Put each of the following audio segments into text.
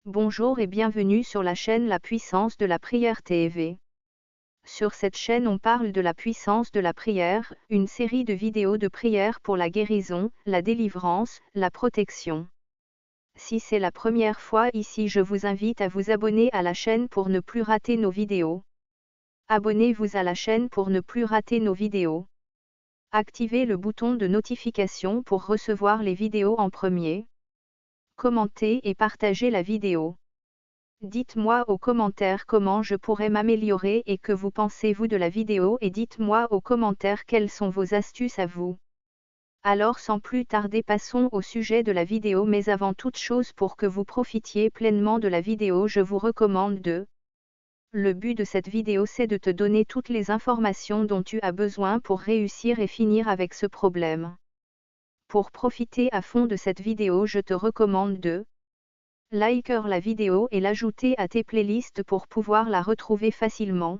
Bonjour et bienvenue sur la chaîne La Puissance de la Prière TV. Sur cette chaîne on parle de la puissance de la prière, une série de vidéos de prière pour la guérison, la délivrance, la protection. Si c'est la première fois ici, je vous invite à vous abonner à la chaîne pour ne plus rater nos vidéos. Abonnez-vous à la chaîne pour ne plus rater nos vidéos. Activez le bouton de notification pour recevoir les vidéos en premier. Commentez et partagez la vidéo. Dites-moi aux commentaires comment je pourrais m'améliorer et que vous pensez-vous de la vidéo, et dites-moi aux commentaires quelles sont vos astuces à vous. Alors sans plus tarder, passons au sujet de la vidéo, mais avant toute chose, pour que vous profitiez pleinement de la vidéo, je vous recommande de... Le but de cette vidéo, c'est de te donner toutes les informations dont tu as besoin pour réussir et finir avec ce problème. Pour profiter à fond de cette vidéo, je te recommande de liker la vidéo et l'ajouter à tes playlists pour pouvoir la retrouver facilement.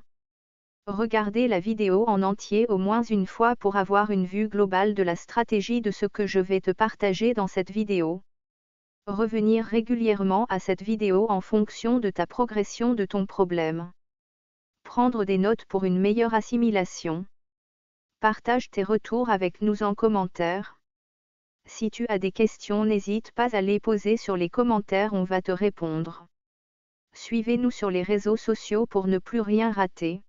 Regardez la vidéo en entier au moins une fois pour avoir une vue globale de la stratégie de ce que je vais te partager dans cette vidéo. Revenir régulièrement à cette vidéo en fonction de ta progression de ton problème. Prendre des notes pour une meilleure assimilation. Partage tes retours avec nous en commentaire. Si tu as des questions, n'hésite pas à les poser sur les commentaires, on va te répondre. Suivez-nous sur les réseaux sociaux pour ne plus rien rater.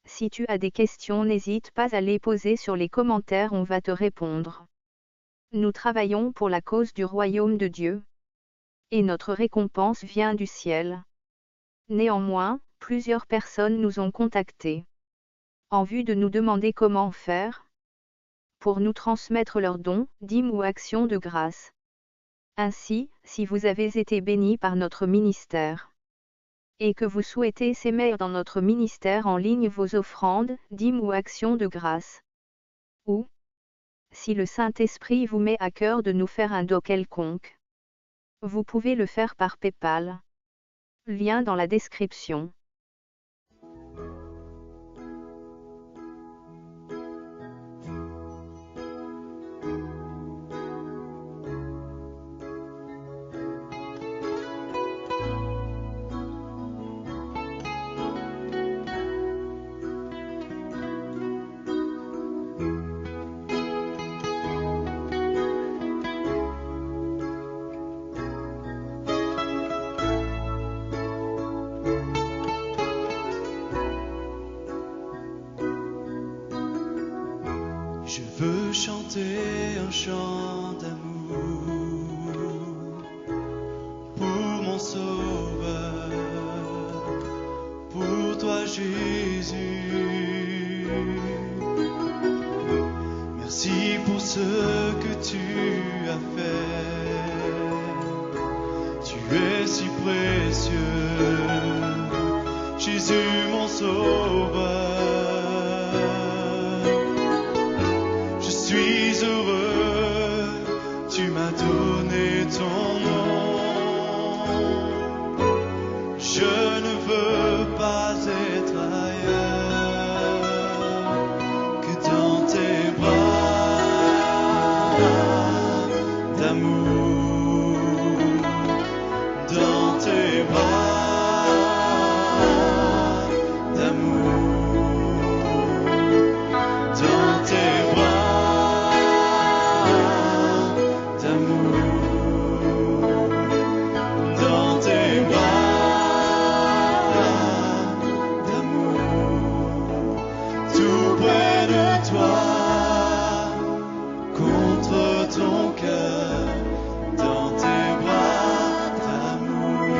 Si tu as des questions, n'hésite pas à les poser sur les commentaires, on va te répondre. Nous travaillons pour la cause du royaume de Dieu. Et notre récompense vient du ciel. Néanmoins, plusieurs personnes nous ont contactés en vue de nous demander comment faire pour nous transmettre leurs dons, dîmes ou actions de grâce. Ainsi, si vous avez été bénis par notre ministère et que vous souhaitez s'aimer dans notre ministère en ligne, vos offrandes, dîmes ou actions de grâce, ou si le Saint-Esprit vous met à cœur de nous faire un don quelconque, vous pouvez le faire par PayPal. Lien dans la description. Je veux chanter un chant d'amour pour mon Sauveur, pour toi Jésus. Merci pour ce que tu as fait. Tu es si précieux, Jésus mon Sauveur. Je suis heureux, tu m'as donné ton nom. Je ne veux pas être ailleurs que dans tes bras d'amour, dans tes bras d'amour, dans tes bras d'amour, dans tes bras d'amour, tout près de toi, contre ton cœur, dans tes bras d'amour.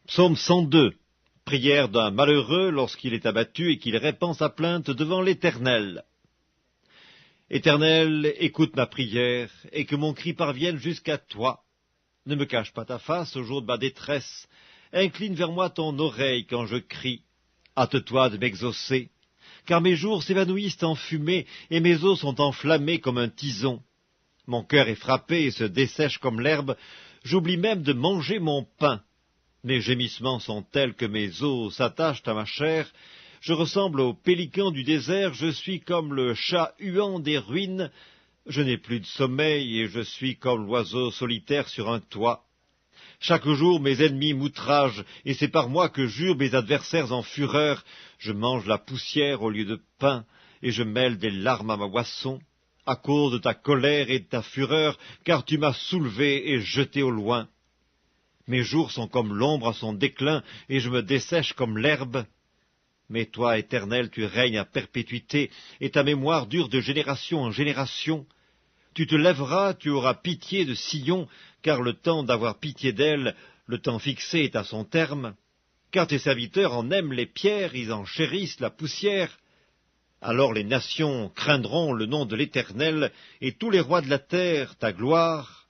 Psaume 102. Prière d'un malheureux lorsqu'il est abattu et qu'il répand sa plainte devant l'Éternel. Éternel, écoute ma prière, et que mon cri parvienne jusqu'à toi. Ne me cache pas ta face au jour de ma détresse. Incline vers moi ton oreille quand je crie. Hâte-toi de m'exaucer, car mes jours s'évanouissent en fumée, et mes os sont enflammés comme un tison. Mon cœur est frappé et se dessèche comme l'herbe, j'oublie même de manger mon pain. Mes gémissements sont tels que mes os s'attachent à ma chair. Je ressemble au pélican du désert, je suis comme le chat huant des ruines. Je n'ai plus de sommeil et je suis comme l'oiseau solitaire sur un toit. Chaque jour mes ennemis m'outragent, et c'est par moi que jurent mes adversaires en fureur. Je mange la poussière au lieu de pain, et je mêle des larmes à ma boisson, à cause de ta colère et de ta fureur, car tu m'as soulevé et jeté au loin. Mes jours sont comme l'ombre à son déclin, et je me dessèche comme l'herbe. Mais toi, Éternel, tu règnes à perpétuité, et ta mémoire dure de génération en génération. Tu te lèveras, tu auras pitié de Sion, car le temps d'avoir pitié d'elle, le temps fixé est à son terme. Car tes serviteurs en aiment les pierres, ils en chérissent la poussière. Alors les nations craindront le nom de l'Éternel, et tous les rois de la terre ta gloire.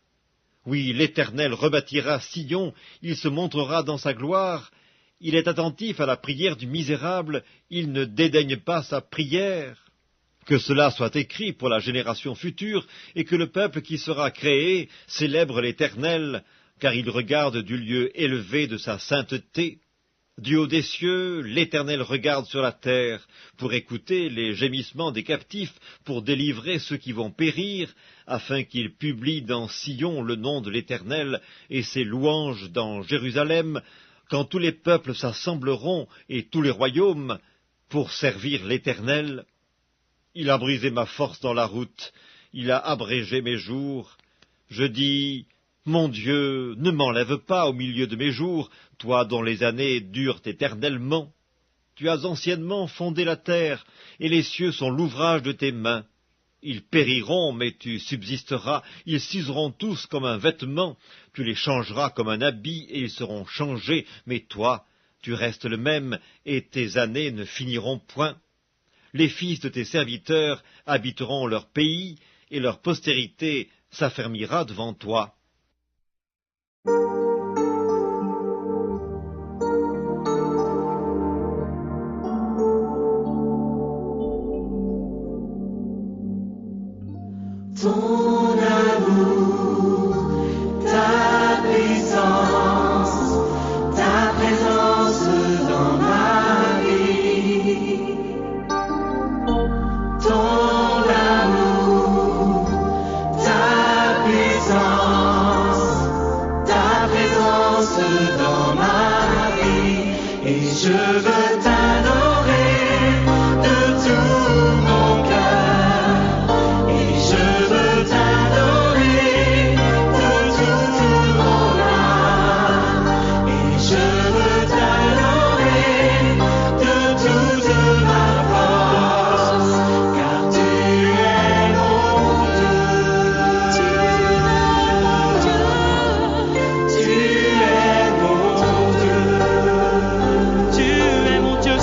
Oui, l'Éternel rebâtira Sion, il se montrera dans sa gloire. Il est attentif à la prière du misérable, il ne dédaigne pas sa prière. Que cela soit écrit pour la génération future, et que le peuple qui sera créé célèbre l'Éternel, car il regarde du lieu élevé de sa sainteté. Du haut des cieux, l'Éternel regarde sur la terre, pour écouter les gémissements des captifs, pour délivrer ceux qui vont périr, afin qu'il publie dans Sion le nom de l'Éternel, et ses louanges dans Jérusalem, quand tous les peuples s'assembleront, et tous les royaumes, pour servir l'Éternel. Il a brisé ma force dans la route, il a abrégé mes jours. Je dis, mon Dieu, ne m'enlève pas au milieu de mes jours, toi dont les années durent éternellement. Tu as anciennement fondé la terre, et les cieux sont l'ouvrage de tes mains. Ils périront, mais tu subsisteras, ils s'useront tous comme un vêtement, tu les changeras comme un habit, et ils seront changés, mais toi, tu restes le même, et tes années ne finiront point. Les fils de tes serviteurs habiteront leur pays, et leur postérité s'affermira devant toi. Ton amour, ta puissance, ta présence dans ma vie. Ton amour, ta puissance, ta présence dans ma vie. Et je veux t'adorer de tout mon cœur. Et je veux t'adorer de toute mon âme. Et je veux t'adorer de toute ma force. Car tu es mon Dieu. Tu es mon Dieu. Tu es mon Dieu. Tu es mon Dieu.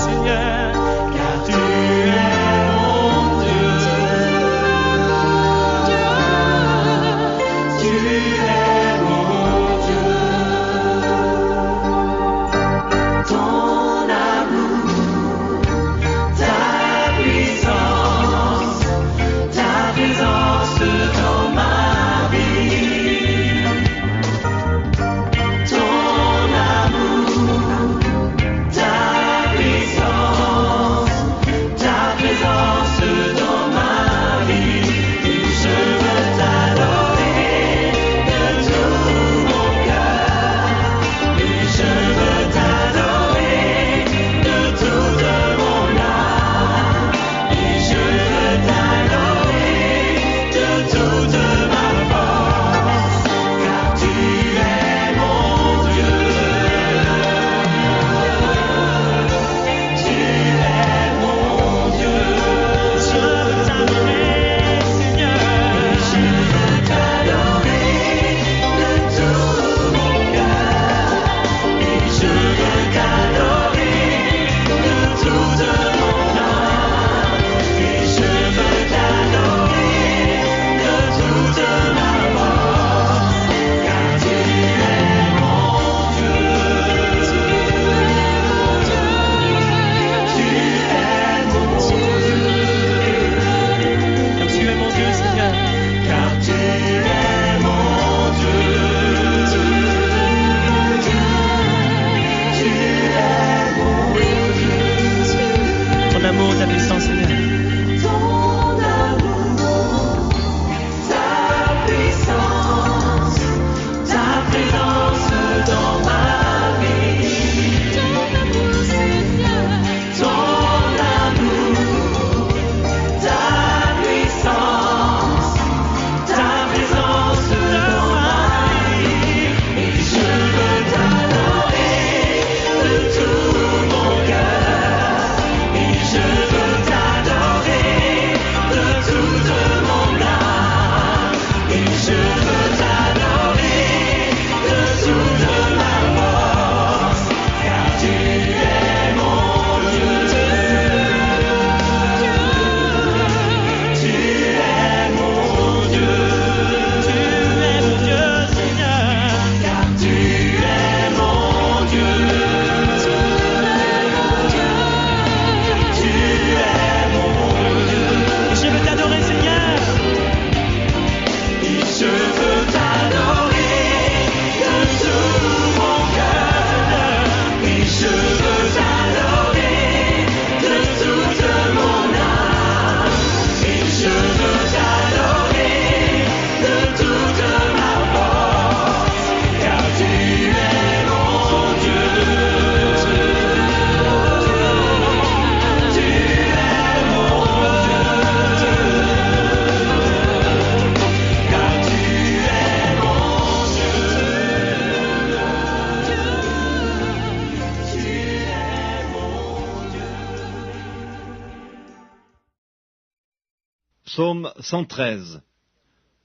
Psaume 113.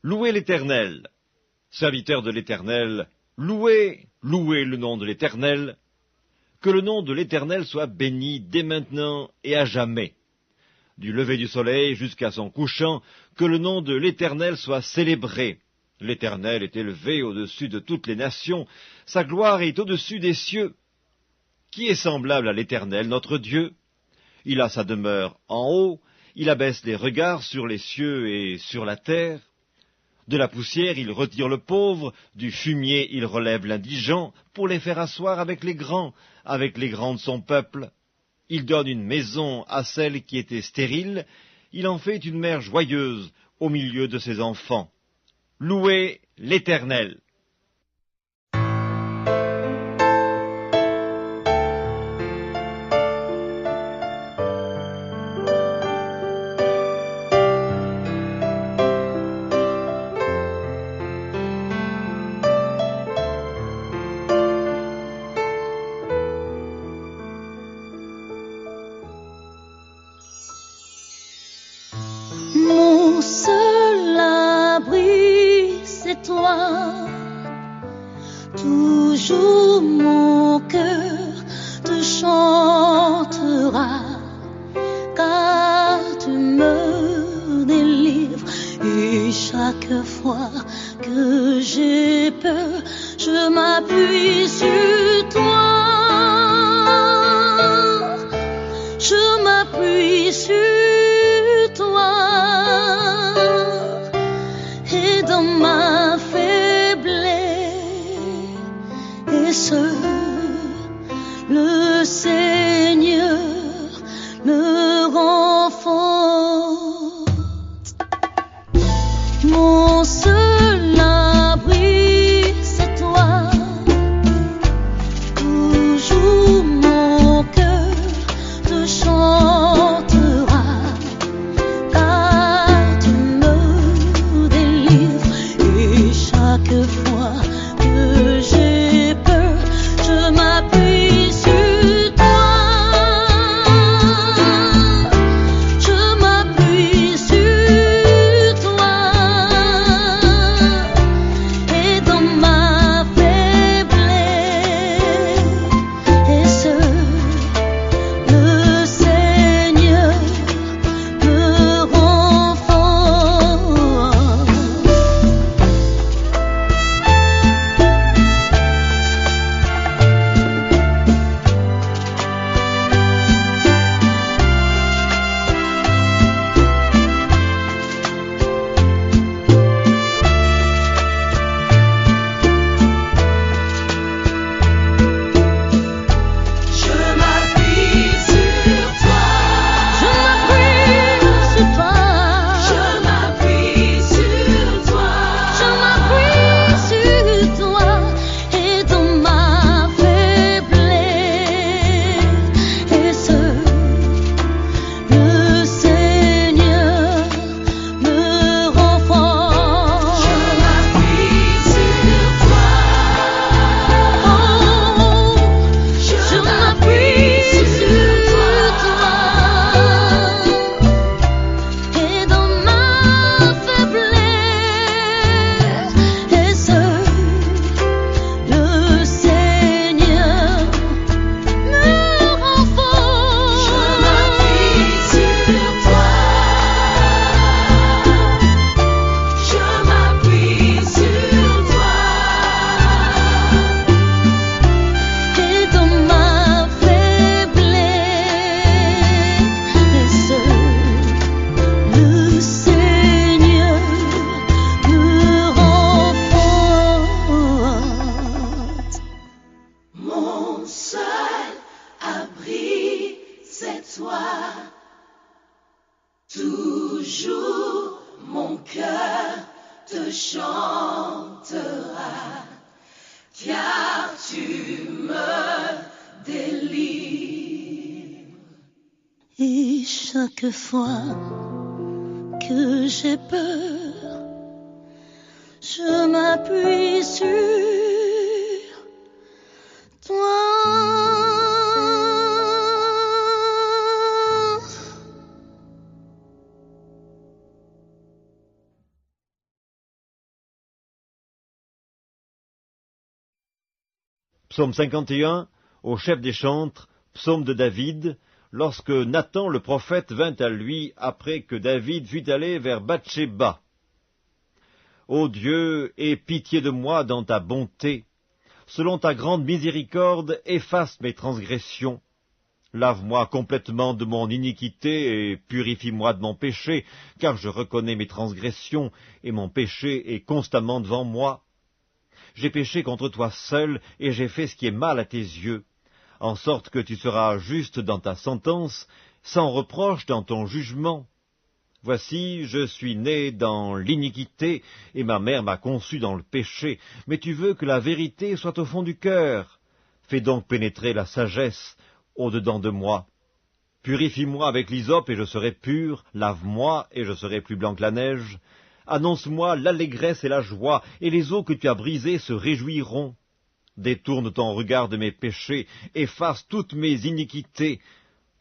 Louez l'Éternel. Serviteurs de l'Éternel, louez, louez le nom de l'Éternel. Que le nom de l'Éternel soit béni dès maintenant et à jamais. Du lever du soleil jusqu'à son couchant, que le nom de l'Éternel soit célébré. L'Éternel est élevé au-dessus de toutes les nations, sa gloire est au-dessus des cieux. Qui est semblable à l'Éternel, notre Dieu? Il a sa demeure en haut, il abaisse les regards sur les cieux et sur la terre. De la poussière il retire le pauvre, du fumier il relève l'indigent, pour les faire asseoir avec les grands de son peuple. Il donne une maison à celle qui était stérile, il en fait une mère joyeuse au milieu de ses enfants. Louez l'Éternel. Mon seul abri, c'est toi. Toujours mon cœur te chantera, car tu me délivres. Et chaque fois que j'ai peur, je m'appuie sur toi. Je m'appuie sur toi. Et dans ma faiblesse, le Seigneur me renforce. Mon seul abri, c'est toi. Toujours mon cœur te chantera, car tu me délivres. Et chaque fois que j'ai peur, je m'appuie sur toi. Je m'appuie sur toi. Et dans ma faiblesse, le Seigneur me renforce. Je m'appuie sur toi. Je m'appuie sur toi. Je m'appuie sur toi. Et dans ma faiblesse, le Seigneur me renforce. Je m'appuie sur toi. Je m'appuie sur toi. Et dans ma faiblesse, le Seigneur me renforce. Je m'appuie sur toi. Je m'appuie sur toi. Et dans ma faiblesse, le Seigneur me renforce. Mon seul abri, c'est toi. Toujours mon cœur te chantera, car tu me délivres. Et chaque fois que j'ai peur, je m'appuie sur toi. Psaume 51, au chef des chantres, psaume de David, lorsque Nathan le prophète vint à lui après que David fut allé vers Bathsheba. Ô Dieu, aie pitié de moi dans ta bonté. Selon ta grande miséricorde, efface mes transgressions. Lave-moi complètement de mon iniquité et purifie-moi de mon péché, car je reconnais mes transgressions, et mon péché est constamment devant moi. J'ai péché contre toi seul, et j'ai fait ce qui est mal à tes yeux, en sorte que tu seras juste dans ta sentence, sans reproche dans ton jugement. Voici, je suis né dans l'iniquité, et ma mère m'a conçu dans le péché, mais tu veux que la vérité soit au fond du cœur. Fais donc pénétrer la sagesse au-dedans de moi. Purifie-moi avec l'hysope, et je serai pur, lave-moi, et je serai plus blanc que la neige. Annonce-moi l'allégresse et la joie, et les eaux que tu as brisées se réjouiront. Détourne ton regard de mes péchés, efface toutes mes iniquités.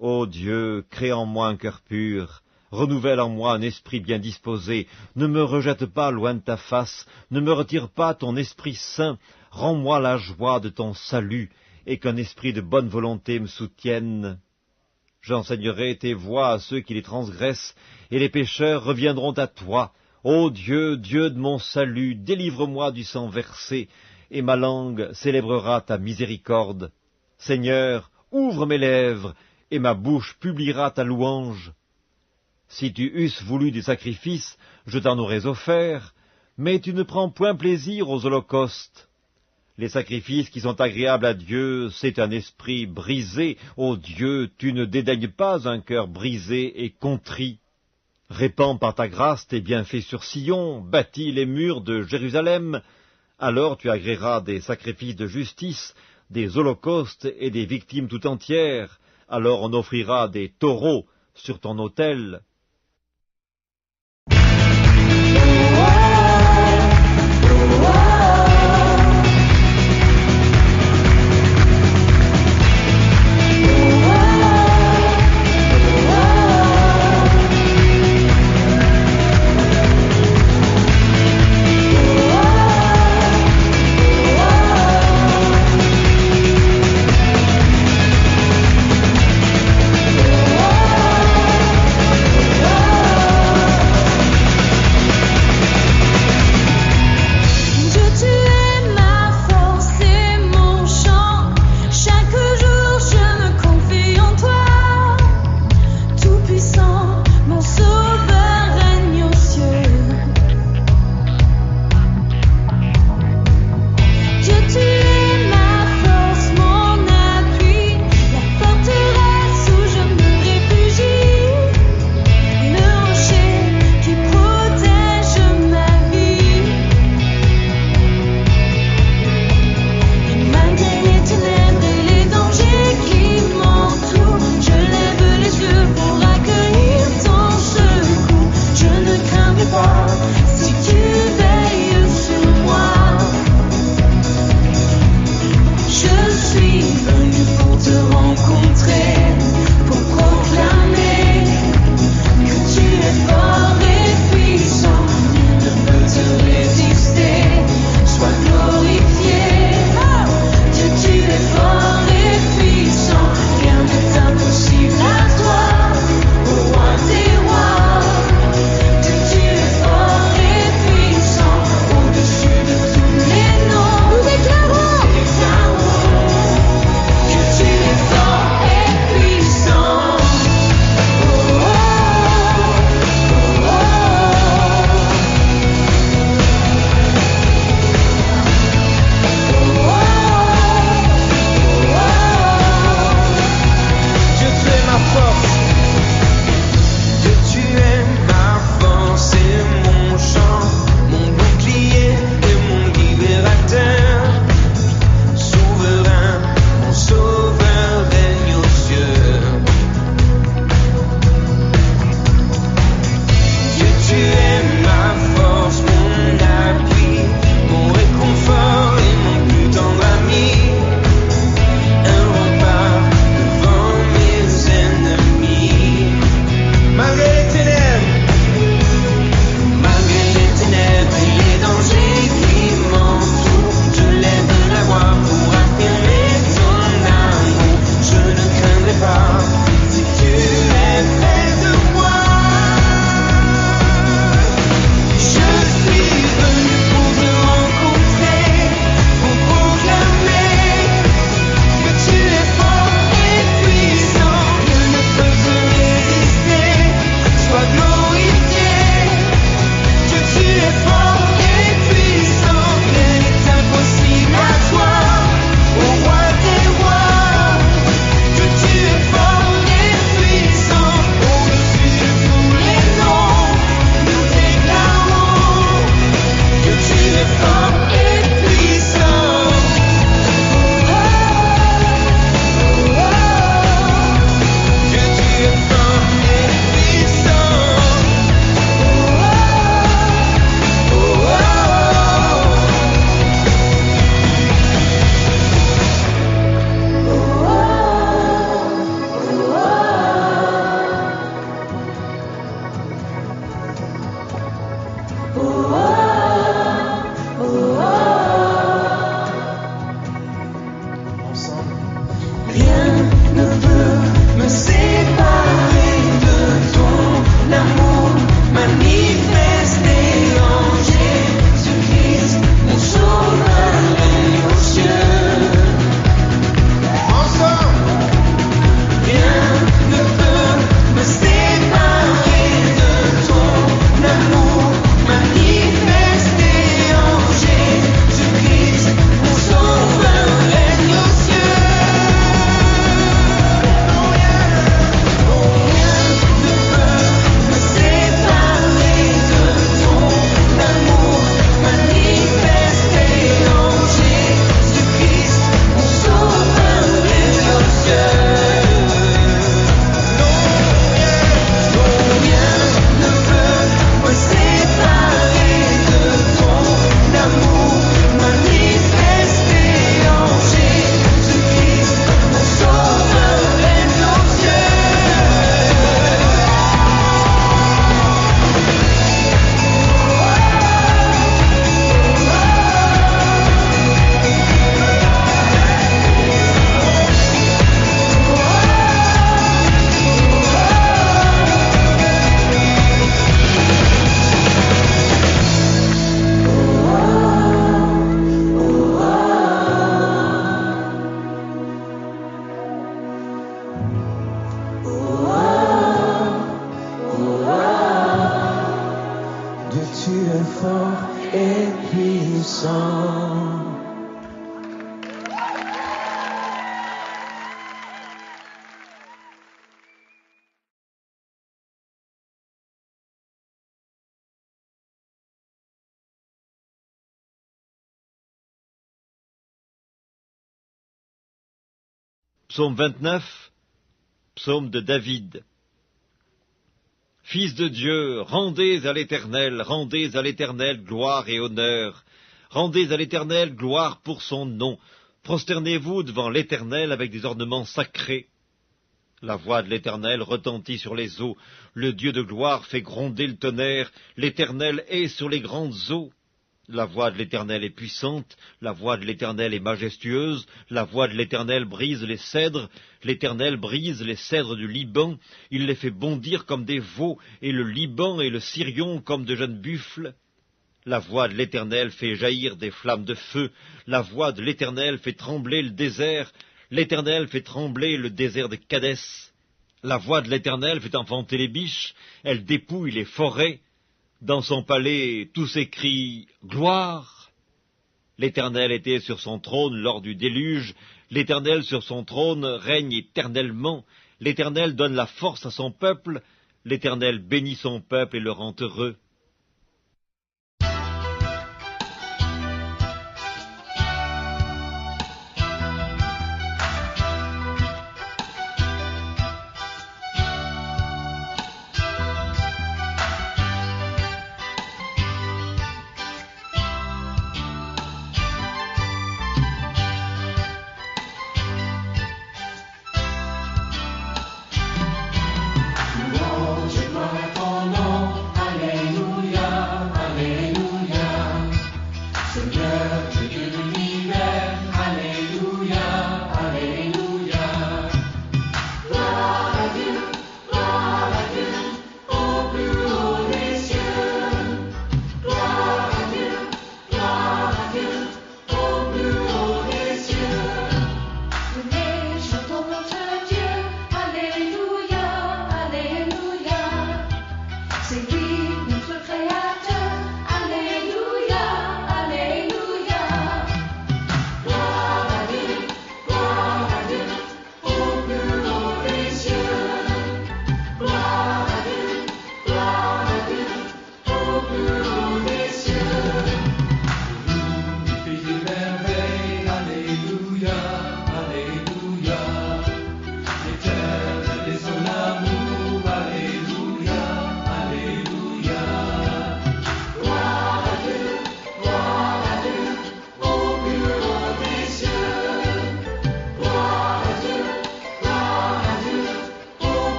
Ô Dieu, crée en moi un cœur pur, renouvelle en moi un esprit bien disposé, ne me rejette pas loin de ta face, ne me retire pas ton Esprit Saint, rends-moi la joie de ton salut, et qu'un esprit de bonne volonté me soutienne. J'enseignerai tes voies à ceux qui les transgressent, et les pécheurs reviendront à toi. Ô Dieu, Dieu de mon salut, délivre-moi du sang versé, et ma langue célébrera ta miséricorde. Seigneur, ouvre mes lèvres, et ma bouche publiera ta louange. Si tu eusses voulu des sacrifices, je t'en aurais offert, mais tu ne prends point plaisir aux holocaustes. Les sacrifices qui sont agréables à Dieu, c'est un esprit brisé. Ô Dieu, tu ne dédaignes pas un cœur brisé et contrit. Répands par ta grâce tes bienfaits sur Sion, bâtis les murs de Jérusalem. Alors tu agréeras des sacrifices de justice, des holocaustes et des victimes tout entières. Alors on offrira des taureaux sur ton autel. Psaume 29, psaume de David. Fils de Dieu, rendez à l'Éternel gloire et honneur. Rendez à l'Éternel gloire pour son nom. Prosternez-vous devant l'Éternel avec des ornements sacrés. La voix de l'Éternel retentit sur les eaux. Le Dieu de gloire fait gronder le tonnerre. L'Éternel est sur les grandes eaux. La voix de l'Éternel est puissante, la voix de l'Éternel est majestueuse, la voix de l'Éternel brise les cèdres, l'Éternel brise les cèdres du Liban, il les fait bondir comme des veaux, et le Liban et le Sirion comme de jeunes buffles. La voix de l'Éternel fait jaillir des flammes de feu, la voix de l'Éternel fait trembler le désert, l'Éternel fait trembler le désert de Kadès. La voix de l'Éternel fait enfanter les biches, elle dépouille les forêts. Dans son palais, tous s'écrient « Gloire !» L'Éternel était sur son trône lors du déluge, l'Éternel sur son trône règne éternellement, l'Éternel donne la force à son peuple, l'Éternel bénit son peuple et le rend heureux.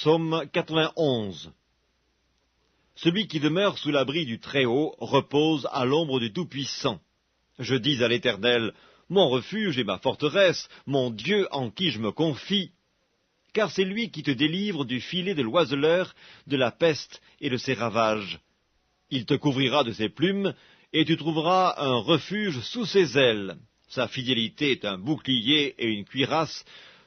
Psaume 91. Celui qui demeure sous l'abri du Très-Haut repose à l'ombre du Tout-Puissant. Je dis à l'Éternel, mon refuge et ma forteresse, mon Dieu en qui je me confie. Car c'est lui qui te délivre du filet de l'oiseleur, de la peste et de ses ravages. Il te couvrira de ses plumes, et tu trouveras un refuge sous ses ailes. Sa fidélité est un bouclier et une cuirasse.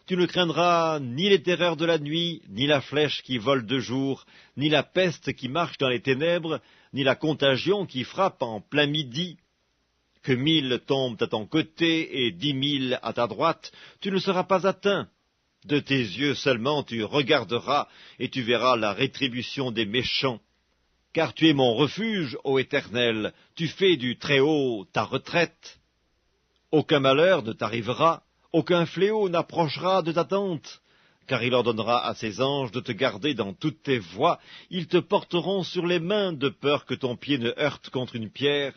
Tu ne craindras ni les terreurs de la nuit, ni la flèche qui vole de jour, ni la peste qui marche dans les ténèbres, ni la contagion qui frappe en plein midi. Que 1000 tombent à ton côté et 10 000 à ta droite, tu ne seras pas atteint. De tes yeux seulement tu regarderas, et tu verras la rétribution des méchants. Car tu es mon refuge, ô Éternel, tu fais du Très-Haut ta retraite. Aucun malheur ne t'arrivera, aucun fléau n'approchera de ta tente, car il ordonnera à ses anges de te garder dans toutes tes voies, ils te porteront sur les mains de peur que ton pied ne heurte contre une pierre.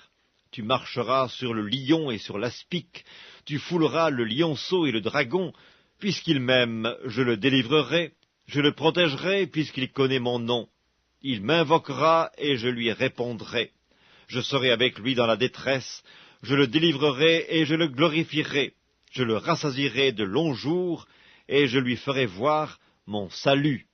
Tu marcheras sur le lion et sur l'aspic, tu fouleras le lionceau et le dragon, puisqu'il m'aime, je le délivrerai, Je le protégerai puisqu'il connaît mon nom. Il m'invoquera et je lui répondrai. Je serai avec lui dans la détresse, je le délivrerai et je le glorifierai. Je le rassasierai de longs jours et je lui ferai voir mon salut.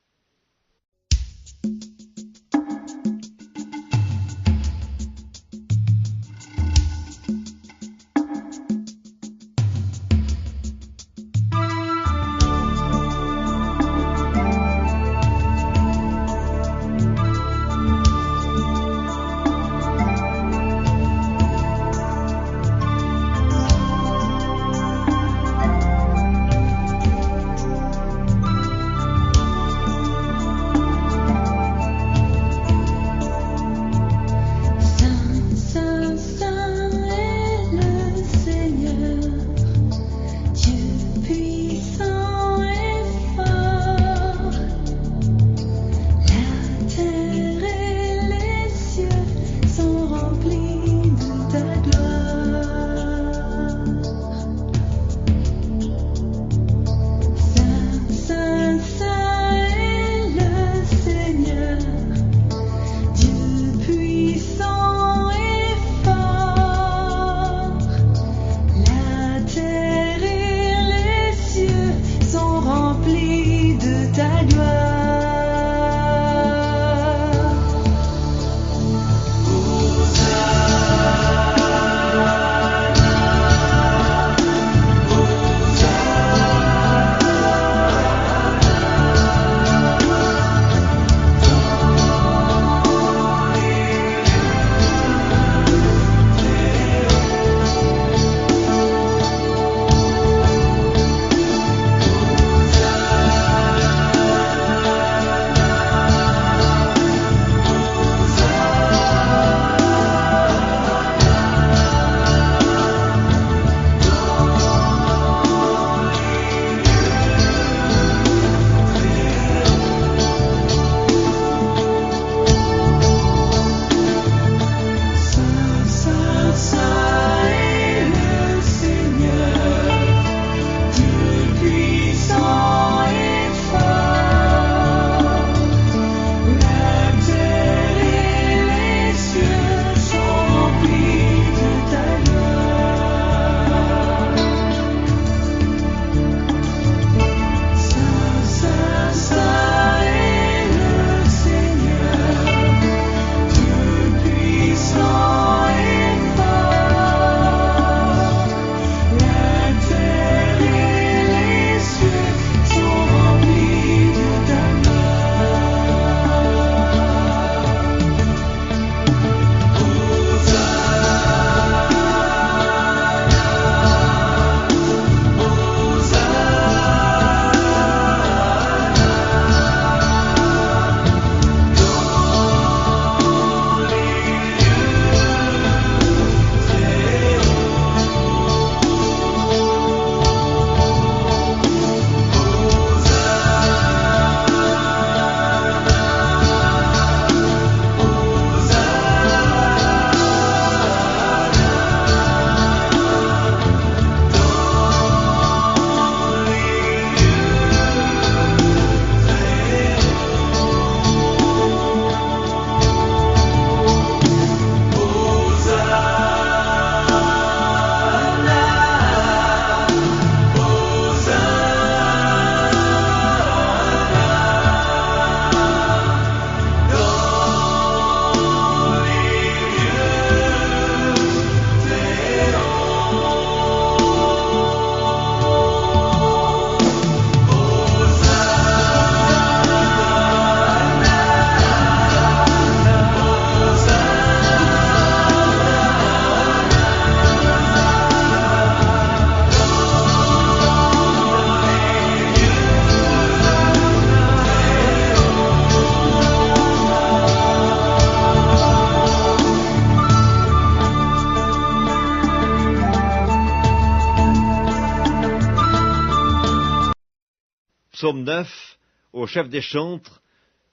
Psaume 9, au chef des chantres,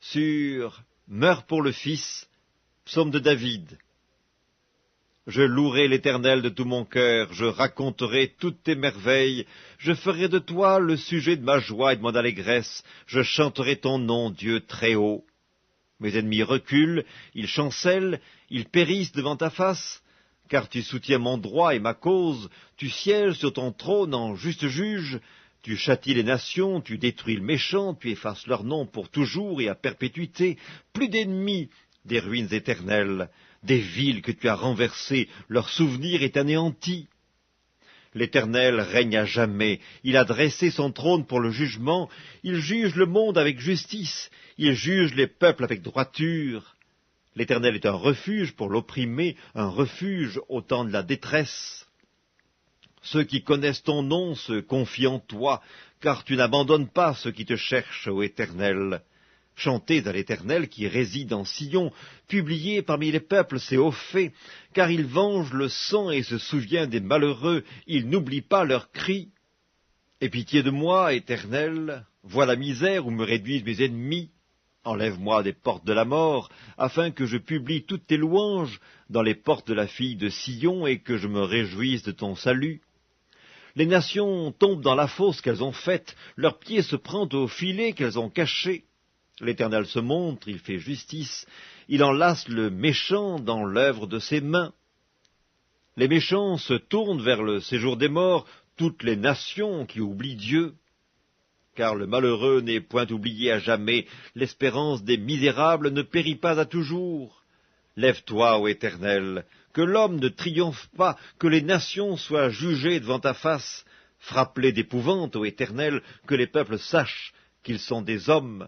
sur « Meurs pour le Fils », psaume de David. Je louerai l'Éternel de tout mon cœur, je raconterai toutes tes merveilles, je ferai de toi le sujet de ma joie et de mon allégresse, je chanterai ton nom, Dieu très haut. Mes ennemis reculent, ils chancellent, ils périssent devant ta face, car tu soutiens mon droit et ma cause, tu sièges sur ton trône en juste juge, tu châties les nations, tu détruis le méchant, tu effaces leur nom pour toujours et à perpétuité, plus d'ennemis, des ruines éternelles, des villes que tu as renversées, leur souvenir est anéanti. L'Éternel règne à jamais, il a dressé son trône pour le jugement, il juge le monde avec justice, il juge les peuples avec droiture. L'Éternel est un refuge pour l'opprimé, un refuge au temps de la détresse. Ceux qui connaissent ton nom se confient en toi, car tu n'abandonnes pas ceux qui te cherchent, ô Éternel. Chantez à l'Éternel qui réside en Sion, publiez parmi les peuples ses hauts faits, car il venge le sang et se souvient des malheureux, il n'oublie pas leurs cris. Aie pitié de moi, Éternel, vois la misère où me réduisent mes ennemis. Enlève-moi des portes de la mort, afin que je publie toutes tes louanges dans les portes de la fille de Sion et que je me réjouisse de ton salut. Les nations tombent dans la fosse qu'elles ont faite, leurs pieds se prennent au filet qu'elles ont caché. L'Éternel se montre, il fait justice, il enlace le méchant dans l'œuvre de ses mains. Les méchants se tournent vers le séjour des morts, toutes les nations qui oublient Dieu. Car le malheureux n'est point oublié à jamais, l'espérance des misérables ne périt pas à toujours. Lève-toi, ô Éternel, que l'homme ne triomphe pas, que les nations soient jugées devant ta face. Frappe-les d'épouvante, ô Éternel, que les peuples sachent qu'ils sont des hommes.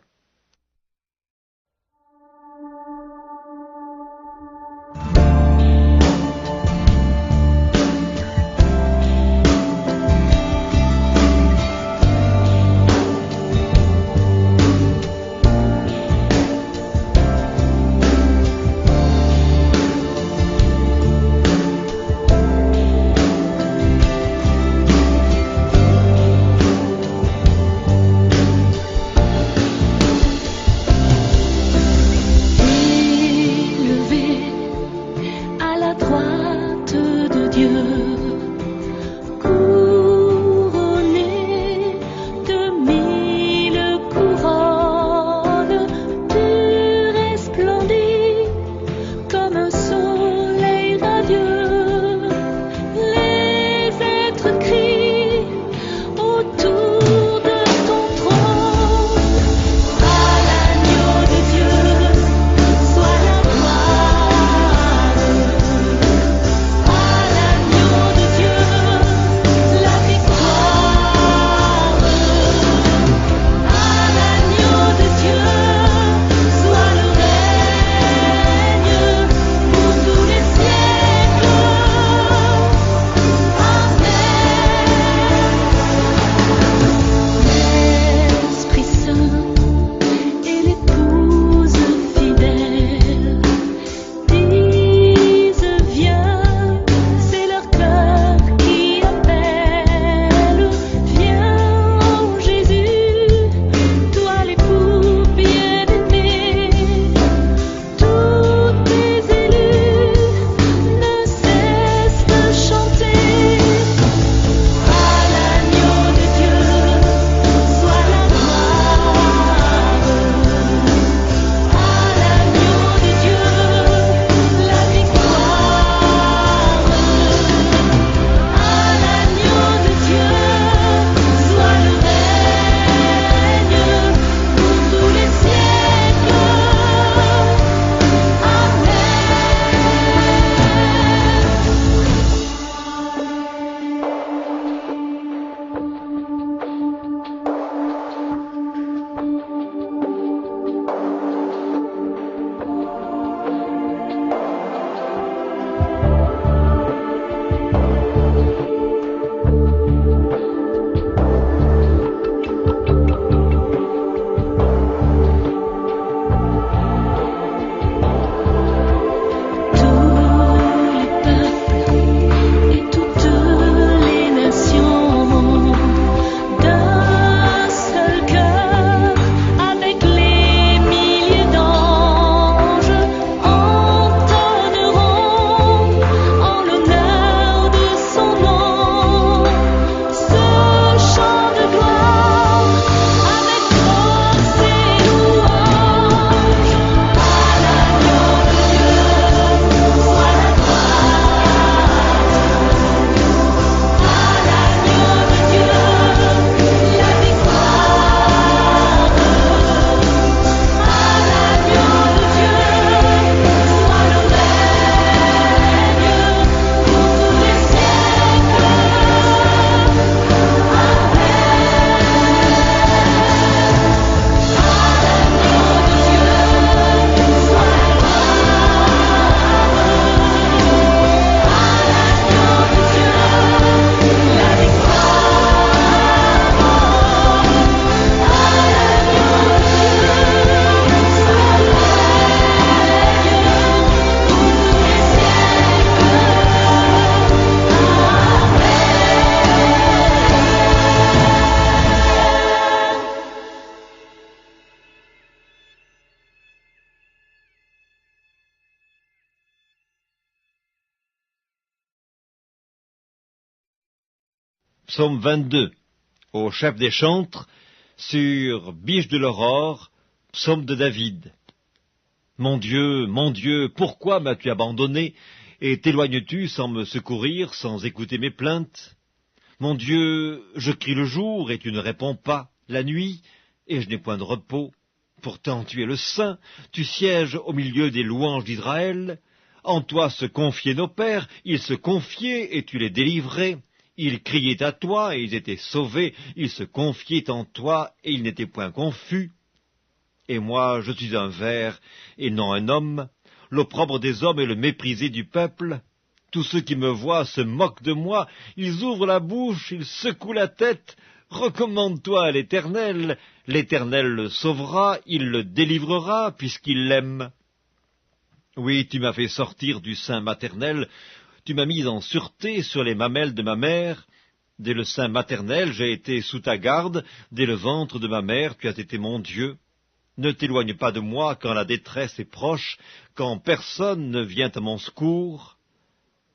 Psaume 22, au chef des chantres, sur Biche de l'aurore, psaume de David. Mon Dieu, pourquoi m'as-tu abandonné, et t'éloignes-tu sans me secourir, sans écouter mes plaintes? Mon Dieu, je crie le jour, et tu ne réponds pas, la nuit, et je n'ai point de repos. Pourtant tu es le Saint, tu sièges au milieu des louanges d'Israël. En toi se confiaient nos pères, ils se confiaient, et tu les délivrais. Ils criaient à toi, et ils étaient sauvés, ils se confiaient en toi, et ils n'étaient point confus. Et moi, je suis un ver, et non un homme, l'opprobre des hommes et le méprisé du peuple. Tous ceux qui me voient se moquent de moi, ils ouvrent la bouche, ils secouent la tête. Recommande-toi à l'Éternel, l'Éternel le sauvera, il le délivrera, puisqu'il l'aime. Oui, tu m'as fait sortir du sein maternel, tu m'as mis en sûreté sur les mamelles de ma mère. Dès le sein maternel, j'ai été sous ta garde, dès le ventre de ma mère, tu as été mon Dieu. Ne t'éloigne pas de moi quand la détresse est proche, quand personne ne vient à mon secours.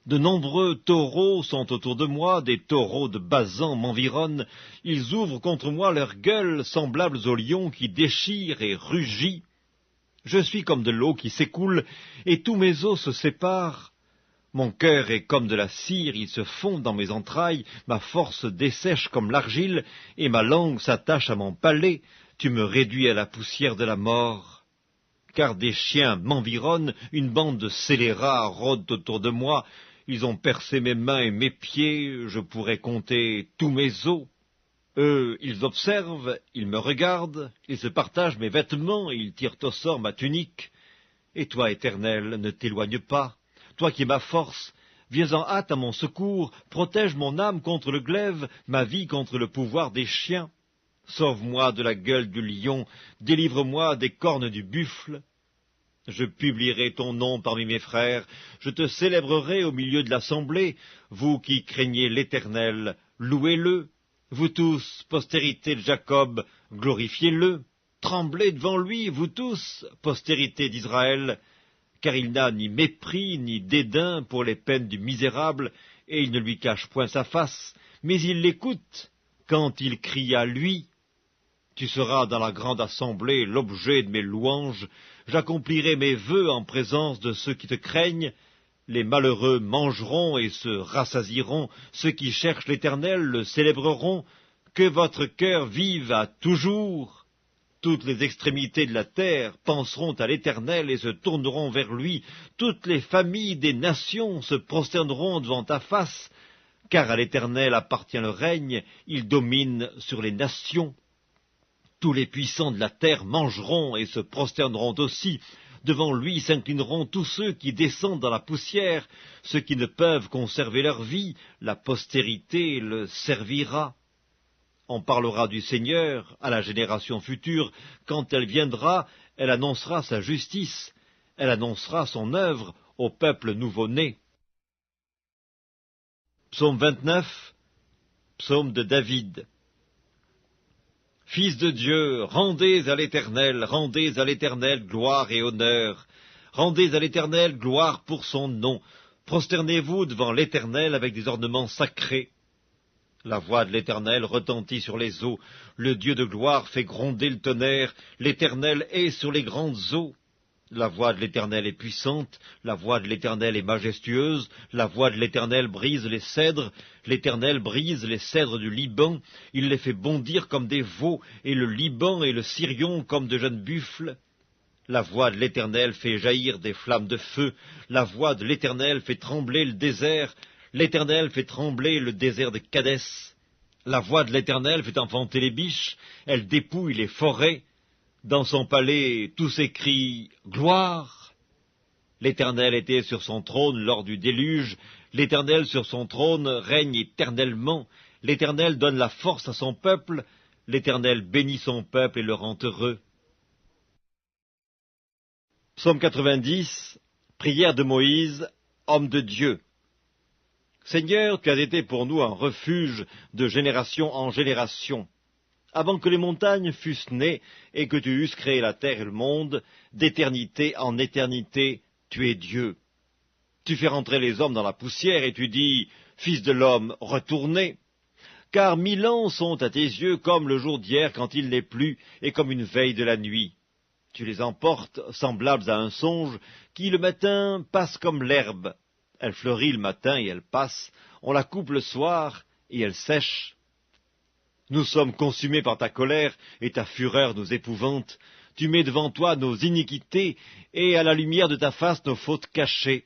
De nombreux taureaux sont autour de moi, des taureaux de Basan m'environnent. Ils ouvrent contre moi leurs gueules, semblables aux lions qui déchirent et rugissent. Je suis comme de l'eau qui s'écoule, et tous mes os se séparent. Mon cœur est comme de la cire, il se fond dans mes entrailles, ma force dessèche comme l'argile, et ma langue s'attache à mon palais. Tu me réduis à la poussière de la mort. Car des chiens m'environnent, une bande de scélérats rôde autour de moi. Ils ont percé mes mains et mes pieds, je pourrais compter tous mes os. Eux, ils observent, ils me regardent, ils se partagent mes vêtements, et ils tirent au sort ma tunique. Et toi, Éternel, ne t'éloigne pas. Toi qui es ma force, viens en hâte à mon secours, protège mon âme contre le glaive, ma vie contre le pouvoir des chiens. Sauve-moi de la gueule du lion, délivre-moi des cornes du buffle. Je publierai ton nom parmi mes frères, je te célébrerai au milieu de l'assemblée. Vous qui craignez l'Éternel, louez-le. Vous tous, postérité de Jacob, glorifiez-le. Tremblez devant lui, vous tous, postérité d'Israël, car il n'a ni mépris ni dédain pour les peines du misérable, et il ne lui cache point sa face, mais il l'écoute quand il crie à lui. Tu seras dans la grande assemblée l'objet de mes louanges, j'accomplirai mes vœux en présence de ceux qui te craignent. Les malheureux mangeront et se rassasieront, ceux qui cherchent l'Éternel le célébreront. Que votre cœur vive à toujours. Toutes les extrémités de la terre penseront à l'Éternel et se tourneront vers lui. Toutes les familles des nations se prosterneront devant ta face, car à l'Éternel appartient le règne, il domine sur les nations. Tous les puissants de la terre mangeront et se prosterneront aussi. Devant lui s'inclineront tous ceux qui descendent dans la poussière, ceux qui ne peuvent conserver leur vie, la postérité le servira. On parlera du Seigneur à la génération future, quand elle viendra, elle annoncera sa justice, elle annoncera son œuvre au peuple nouveau-né. Psaume 29, psaume de David. Fils de Dieu, rendez à l'Éternel gloire et honneur. Rendez à l'Éternel gloire pour son nom. Prosternez-vous devant l'Éternel avec des ornements sacrés. La voix de l'Éternel retentit sur les eaux. Le Dieu de gloire fait gronder le tonnerre. L'Éternel est sur les grandes eaux. La voix de l'Éternel est puissante, la voix de l'Éternel est majestueuse, la voix de l'Éternel brise les cèdres, l'Éternel brise les cèdres du Liban, il les fait bondir comme des veaux, et le Liban et le Sirion comme de jeunes buffles. La voix de l'Éternel fait jaillir des flammes de feu, la voix de l'Éternel fait trembler le désert, l'Éternel fait trembler le désert de Kadès. La voix de l'Éternel fait enfanter les biches, elle dépouille les forêts. Dans son palais, tous s'écrient « Gloire !» L'Éternel était sur son trône lors du déluge, l'Éternel sur son trône règne éternellement, l'Éternel donne la force à son peuple, l'Éternel bénit son peuple et le rend heureux. Psaume 90, prière de Moïse, homme de Dieu. Seigneur, tu as été pour nous un refuge de génération en génération. Avant que les montagnes fussent nées et que tu eusses créé la terre et le monde, d'éternité en éternité, tu es Dieu. Tu fais rentrer les hommes dans la poussière et tu dis, Fils de l'homme, retournez. car 1000 ans sont à tes yeux comme le jour d'hier quand il n'est plus, et comme une veille de la nuit. Tu les emportes semblables à un songe, qui le matin passe comme l'herbe. Elle fleurit le matin et elle passe, on la coupe le soir et elle sèche. Nous sommes consumés par ta colère, et ta fureur nous épouvante. Tu mets devant toi nos iniquités, et à la lumière de ta face nos fautes cachées.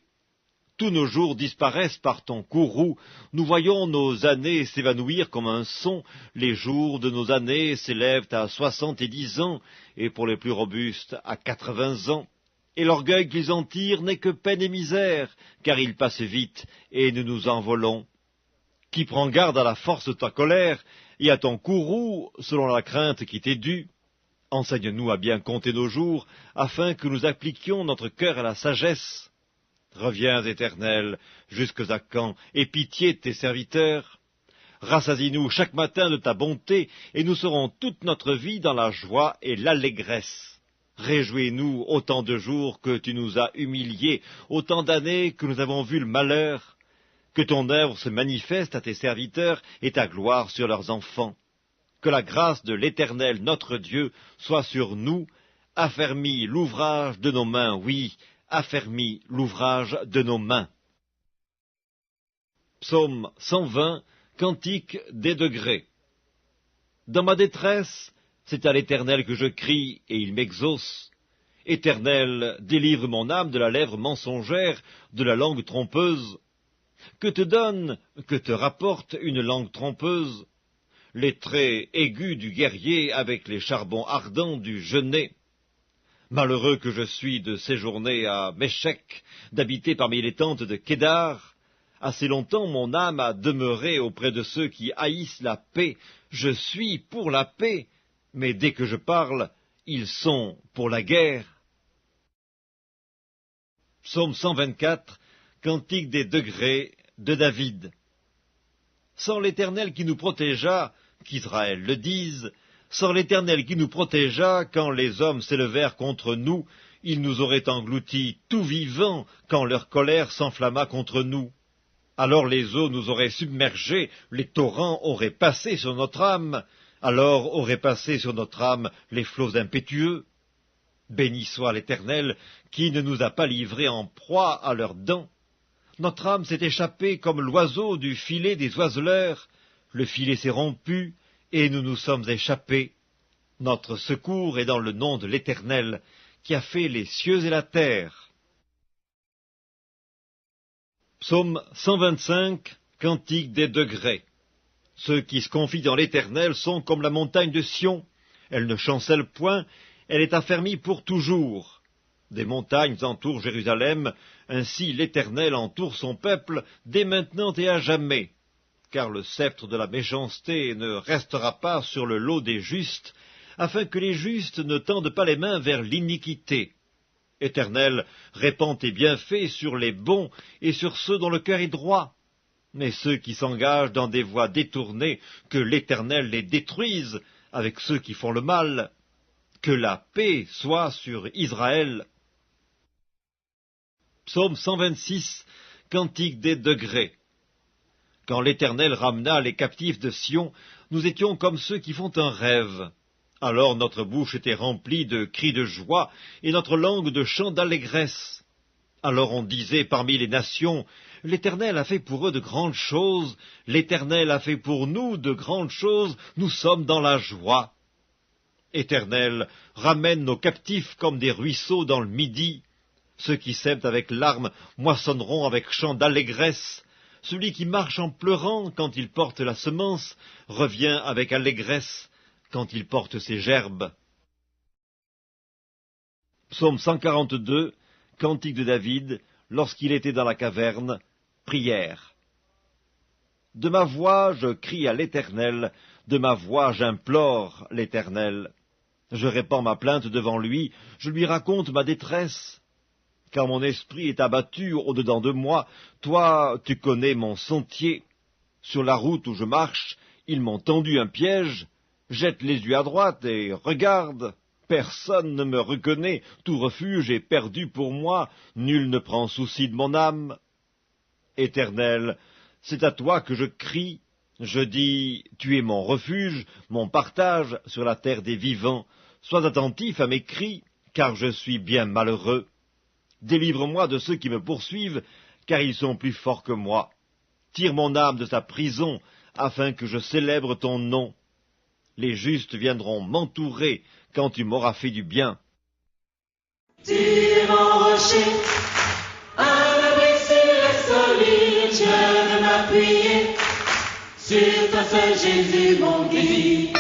Tous nos jours disparaissent par ton courroux, nous voyons nos années s'évanouir comme un son, les jours de nos années s'élèvent à 70 ans, et pour les plus robustes à 80 ans. Et l'orgueil qu'ils en tirent n'est que peine et misère, car il passe vite, et nous nous envolons. Qui prend garde à la force de ta colère, et à ton courroux, selon la crainte qui t'est due? Enseigne-nous à bien compter nos jours, afin que nous appliquions notre cœur à la sagesse. Reviens, Éternel, jusque à quand, aie pitié de tes serviteurs. Rassasie-nous chaque matin de ta bonté, et nous serons toute notre vie dans la joie et l'allégresse. Réjouis-nous autant de jours que tu nous as humiliés, autant d'années que nous avons vu le malheur. Que ton œuvre se manifeste à tes serviteurs et ta gloire sur leurs enfants. Que la grâce de l'Éternel, notre Dieu, soit sur nous. Affermis l'ouvrage de nos mains, oui, affermis l'ouvrage de nos mains. Psaume 120, Cantique des degrés. Dans ma détresse, c'est à l'Éternel que je crie, et il m'exauce. Éternel, délivre mon âme de la lèvre mensongère, de la langue trompeuse. Que te donne, que te rapporte une langue trompeuse? Les traits aigus du guerrier avec les charbons ardents du genet. Malheureux que je suis de séjourner à Méchec, d'habiter parmi les tentes de Kédar. Assez longtemps mon âme a demeuré auprès de ceux qui haïssent la paix. Je suis pour la paix, mais dès que je parle, ils sont pour la guerre. Psaume 124, Cantique des degrés de David. Sans l'Éternel qui nous protégea, qu'Israël le dise, sans l'Éternel qui nous protégea, quand les hommes s'élevèrent contre nous, ils nous auraient engloutis tout vivants quand leur colère s'enflamma contre nous. Alors les eaux nous auraient submergés, les torrents auraient passé sur notre âme, alors auraient passé sur notre âme les flots impétueux. Béni soit l'Éternel qui ne nous a pas livrés en proie à leurs dents. Notre âme s'est échappée comme l'oiseau du filet des oiseleurs. Le filet s'est rompu, et nous nous sommes échappés. Notre secours est dans le nom de l'Éternel, qui a fait les cieux et la terre. Psaume 125, Cantique des degrés. Ceux qui se confient dans l'Éternel sont comme la montagne de Sion. Elle ne chancelle point, elle est affermie pour toujours. Des montagnes entourent Jérusalem, ainsi l'Éternel entoure son peuple, dès maintenant et à jamais. Car le sceptre de la méchanceté ne restera pas sur le lot des justes, afin que les justes ne tendent pas les mains vers l'iniquité. Éternel, répands tes bienfaits sur les bons et sur ceux dont le cœur est droit. Mais ceux qui s'engagent dans des voies détournées, que l'Éternel les détruise avec ceux qui font le mal. Que la paix soit sur Israël. Psaume 126, Cantique des degrés. Quand l'Éternel ramena les captifs de Sion, nous étions comme ceux qui font un rêve. Alors notre bouche était remplie de cris de joie, et notre langue de chants d'allégresse. Alors on disait parmi les nations, l'Éternel a fait pour eux de grandes choses, l'Éternel a fait pour nous de grandes choses, nous sommes dans la joie. Éternel, ramène nos captifs comme des ruisseaux dans le midi. Ceux qui sèment avec larmes moissonneront avec chants d'allégresse. Celui qui marche en pleurant quand il porte la semence revient avec allégresse quand il porte ses gerbes. Psaume 142, Cantique de David, lorsqu'il était dans la caverne, prière. De ma voix je crie à l'Éternel, de ma voix j'implore l'Éternel. Je répands ma plainte devant lui, je lui raconte ma détresse. Car mon esprit est abattu au-dedans de moi, toi, tu connais mon sentier. Sur la route où je marche, ils m'ont tendu un piège. Jette les yeux à droite et regarde. Personne ne me reconnaît, tout refuge est perdu pour moi, nul ne prend souci de mon âme. Éternel, c'est à toi que je crie, Je dis, tu es mon refuge, mon partage sur la terre des vivants. Sois attentif à mes cris, car je suis bien malheureux. Délivre-moi de ceux qui me poursuivent, car ils sont plus forts que moi. Tire mon âme de sa prison, afin que je célèbre ton nom. Les justes viendront m'entourer quand tu m'auras fait du bien. Tu es mon rocher, un abri sûr et solide, je veux m'appuyer sur toi seul, Jésus, mon guide.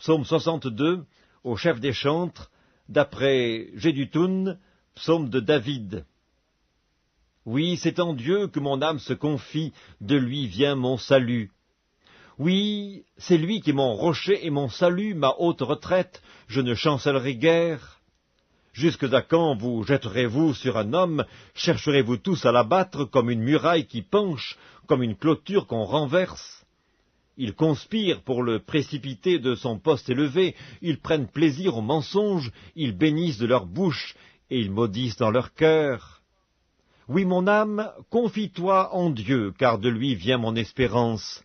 Psaume 62, au chef des chantres, d'après Jeduthun, psaume de David. Oui, c'est en Dieu que mon âme se confie, de lui vient mon salut. Oui, c'est lui qui est mon rocher et mon salut, ma haute retraite, je ne chancellerai guère. Jusque à quand vous jetterez-vous sur un homme, chercherez-vous tous à l'abattre comme une muraille qui penche, comme une clôture qu'on renverse? Ils conspirent pour le précipiter de son poste élevé, ils prennent plaisir au mensonge, ils bénissent de leur bouche, et ils maudissent dans leur cœur. Oui, mon âme, confie-toi en Dieu, car de lui vient mon espérance.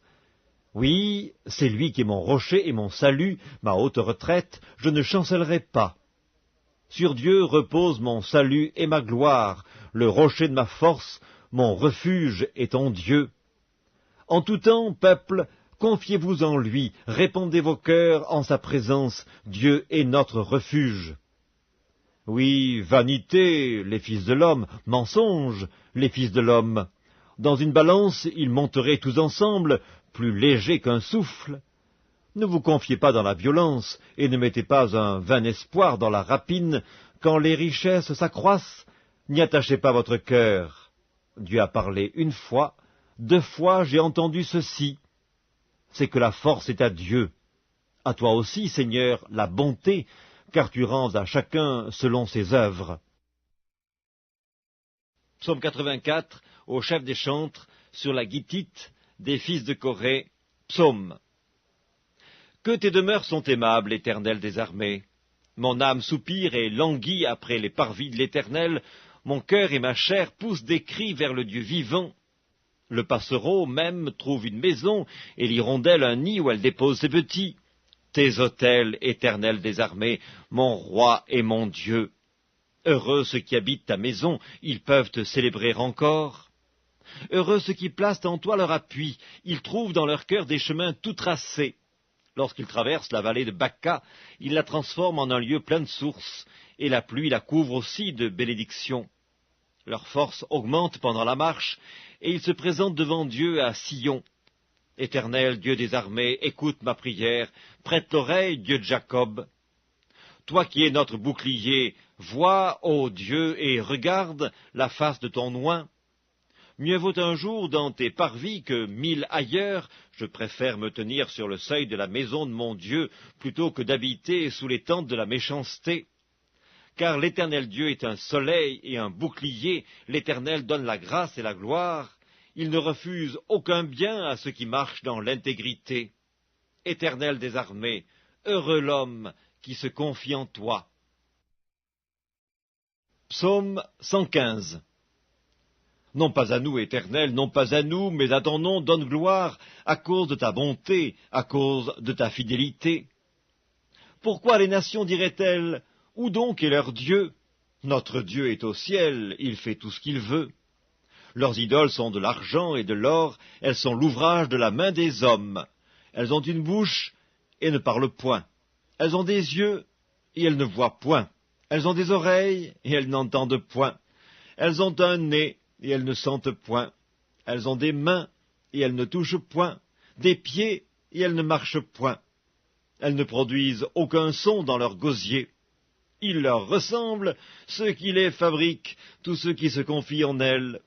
Oui, c'est lui qui est mon rocher et mon salut, ma haute retraite, je ne chancellerai pas. Sur Dieu repose mon salut et ma gloire, le rocher de ma force, mon refuge est en Dieu. En tout temps, peuple, confiez-vous en lui, répandez vos cœurs en sa présence, Dieu est notre refuge. Oui, vanité, les fils de l'homme, mensonge, les fils de l'homme. Dans une balance, ils monteraient tous ensemble, plus légers qu'un souffle. Ne vous confiez pas dans la violence, et ne mettez pas un vain espoir dans la rapine. Quand les richesses s'accroissent, n'y attachez pas votre cœur. Dieu a parlé une fois, 2 fois j'ai entendu ceci. C'est que la force est à Dieu. À toi aussi, Seigneur, la bonté, car tu rends à chacun selon ses œuvres. Psaume 84, au chef des chantres, sur la guitite des fils de Corée, psaume. Que tes demeures sont aimables, Éternel des armées. Mon âme soupire et languit après les parvis de l'Éternel. Mon cœur et ma chair poussent des cris vers le Dieu vivant. Le passereau même trouve une maison, et l'hirondelle un nid où elle dépose ses petits. Tes autels, Éternel des armées, mon roi et mon Dieu. Heureux ceux qui habitent ta maison, ils peuvent te célébrer encore. Heureux ceux qui placent en toi leur appui, ils trouvent dans leur cœur des chemins tout tracés. Lorsqu'ils traversent la vallée de Baca, ils la transforment en un lieu plein de sources, et la pluie la couvre aussi de bénédictions. Leur force augmente pendant la marche, et ils se présentent devant Dieu à Sion. Éternel, Dieu des armées, écoute ma prière, prête l'oreille, Dieu de Jacob. Toi qui es notre bouclier, vois, ô Dieu, et regarde la face de ton oint. Mieux vaut un jour dans tes parvis que 1000 ailleurs. Je préfère me tenir sur le seuil de la maison de mon Dieu plutôt que d'habiter sous les tentes de la méchanceté. Car l'Éternel Dieu est un soleil et un bouclier, l'Éternel donne la grâce et la gloire. Il ne refuse aucun bien à ceux qui marchent dans l'intégrité. Éternel des armées, heureux l'homme qui se confie en toi. Psaume 115. Non pas à nous, Éternel, non pas à nous, mais à ton nom donne gloire, à cause de ta bonté, à cause de ta fidélité. Pourquoi les nations diraient-elles, où donc est leur Dieu? Notre Dieu est au ciel, il fait tout ce qu'il veut. Leurs idoles sont de l'argent et de l'or, elles sont l'ouvrage de la main des hommes. Elles ont une bouche et ne parlent point. Elles ont des yeux et elles ne voient point. Elles ont des oreilles et elles n'entendent point. Elles ont un nez et elles ne sentent point. Elles ont des mains et elles ne touchent point. Des pieds et elles ne marchent point. Elles ne produisent aucun son dans leur gosier. Ils leur ressemblent, ceux qui les fabriquent, tous ceux qui se confient en elles.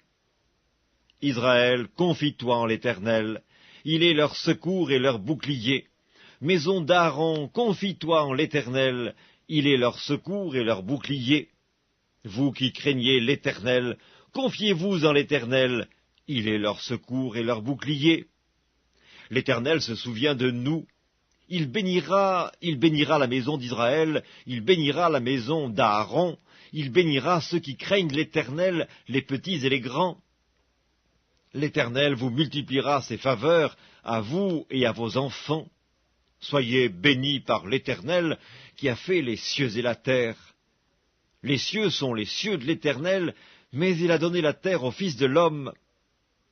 Israël, confie-toi en l'Éternel. Il est leur secours et leur bouclier. Maison d'Aaron, confie-toi en l'Éternel. Il est leur secours et leur bouclier. Vous qui craignez l'Éternel, confiez-vous en l'Éternel. Il est leur secours et leur bouclier. L'Éternel se souvient de nous. Il bénira la maison d'Israël, il bénira la maison d'Aaron, il bénira ceux qui craignent l'Éternel, les petits et les grands. L'Éternel vous multipliera ses faveurs à vous et à vos enfants. Soyez bénis par l'Éternel qui a fait les cieux et la terre. Les cieux sont les cieux de l'Éternel, mais il a donné la terre au Fils de l'homme.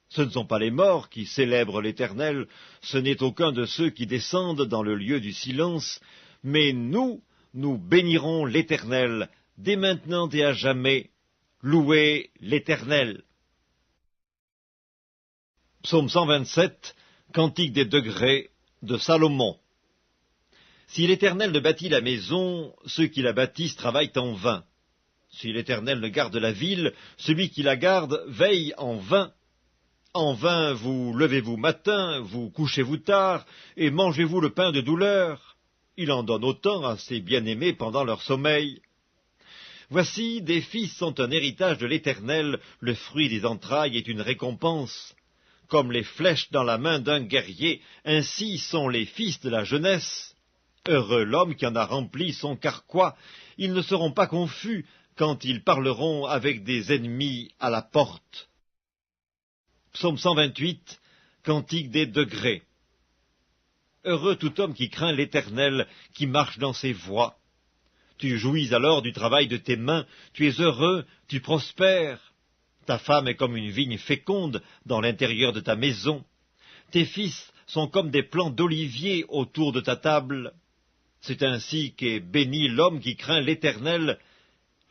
Ce ne sont pas les morts qui célèbrent l'Éternel, ce n'est aucun de ceux qui descendent dans le lieu du silence, mais nous bénirons l'Éternel, dès maintenant et à jamais. Louez l'Éternel. Psaume 127, Cantique des degrés de Salomon. Si l'Éternel ne bâtit la maison, ceux qui la bâtissent travaillent en vain. Si l'Éternel ne garde la ville, celui qui la garde veille en vain. En vain vous levez-vous matin, vous couchez-vous tard, et mangez-vous le pain de douleur. Il en donne autant à ses bien-aimés pendant leur sommeil. Voici, des fils sont un héritage de l'Éternel, le fruit des entrailles est une récompense. Comme les flèches dans la main d'un guerrier, ainsi sont les fils de la jeunesse. Heureux l'homme qui en a rempli son carquois, ils ne seront pas confus quand ils parleront avec des ennemis à la porte. Psaume 128, Cantique des degrés. Heureux tout homme qui craint l'Éternel, qui marche dans ses voies. Tu jouis alors du travail de tes mains, tu es heureux, tu prospères. Ta femme est comme une vigne féconde dans l'intérieur de ta maison. Tes fils sont comme des plants d'olivier autour de ta table. C'est ainsi qu'est béni l'homme qui craint l'Éternel.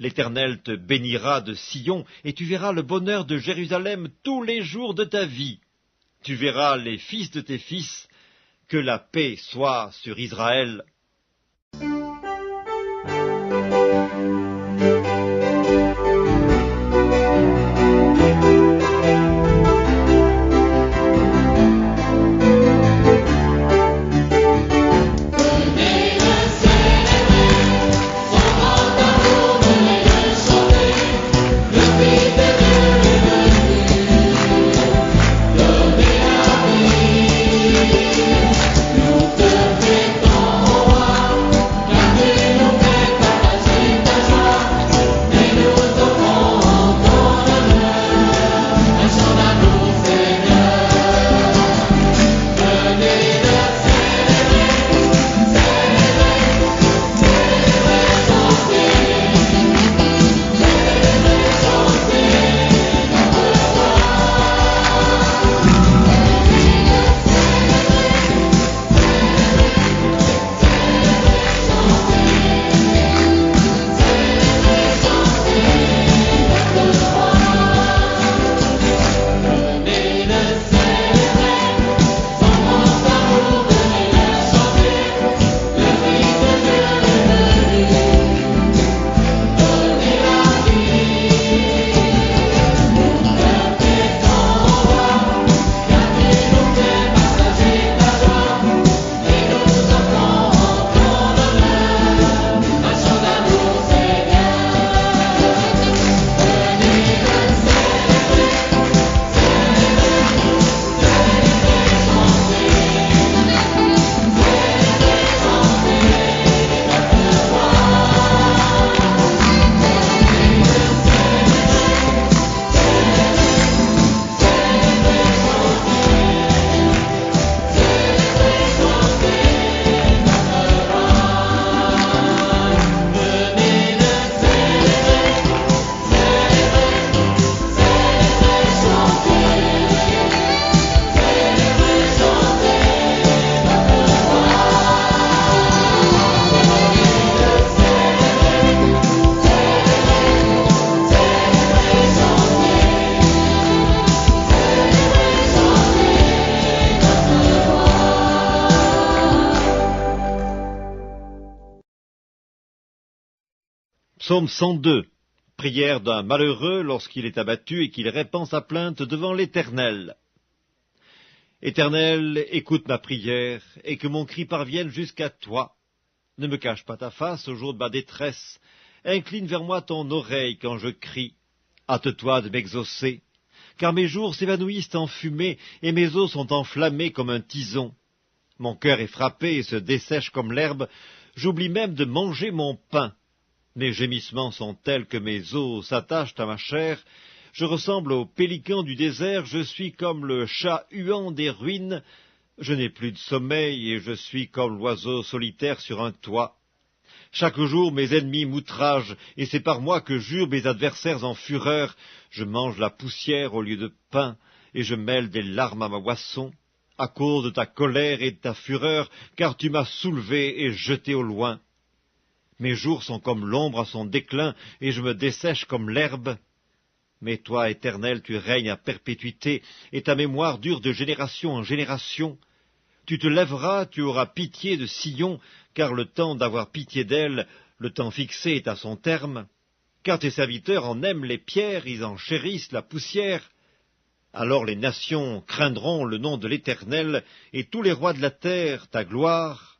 L'Éternel te bénira de Sion, et tu verras le bonheur de Jérusalem tous les jours de ta vie. Tu verras les fils de tes fils, que la paix soit sur Israël. Le Psaume 102. Prière d'un malheureux lorsqu'il est abattu et qu'il répand sa plainte devant l'Éternel. Éternel, écoute ma prière, et que mon cri parvienne jusqu'à toi. Ne me cache pas ta face au jour de ma détresse. Incline vers moi ton oreille quand je crie. Hâte-toi de m'exaucer. Car mes jours s'évanouissent en fumée, et mes os sont enflammés comme un tison. Mon cœur est frappé et se dessèche comme l'herbe. J'oublie même de manger mon pain. Mes gémissements sont tels que mes os s'attachent à ma chair. Je ressemble au pélican du désert, je suis comme le chat huant des ruines. Je n'ai plus de sommeil et je suis comme l'oiseau solitaire sur un toit. Chaque jour mes ennemis m'outragent, et c'est par moi que jurent mes adversaires en fureur. Je mange la poussière au lieu de pain, et je mêle des larmes à ma boisson, à cause de ta colère et de ta fureur, car tu m'as soulevé et jeté au loin. Mes jours sont comme l'ombre à son déclin, et je me dessèche comme l'herbe. Mais toi, Éternel, tu règnes à perpétuité, et ta mémoire dure de génération en génération. Tu te lèveras, tu auras pitié de Sion, car le temps d'avoir pitié d'elle, le temps fixé est à son terme. Car tes serviteurs en aiment les pierres, ils en chérissent la poussière. Alors les nations craindront le nom de l'Éternel, et tous les rois de la terre ta gloire.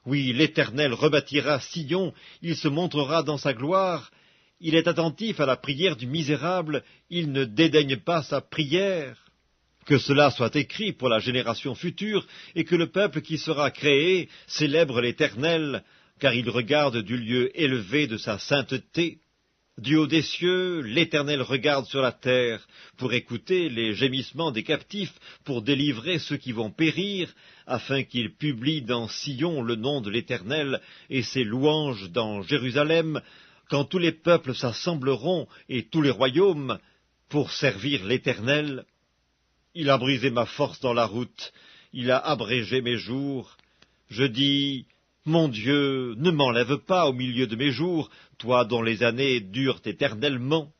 Oui, l'Éternel rebâtira Sion, il se montrera dans sa gloire. Il est attentif à la prière du misérable, il ne dédaigne pas sa prière. Que cela soit écrit pour la génération future, et que le peuple qui sera créé célèbre l'Éternel, car il regarde du lieu élevé de sa sainteté. Du haut des cieux, l'Éternel regarde sur la terre, pour écouter les gémissements des captifs, pour délivrer ceux qui vont périr, afin qu'il publie dans Sion le nom de l'Éternel et ses louanges dans Jérusalem, quand tous les peuples s'assembleront et tous les royaumes pour servir l'Éternel. Il a brisé ma force dans la route, il a abrégé mes jours. Je dis, mon Dieu, ne m'enlève pas au milieu de mes jours, toi dont les années durent éternellement.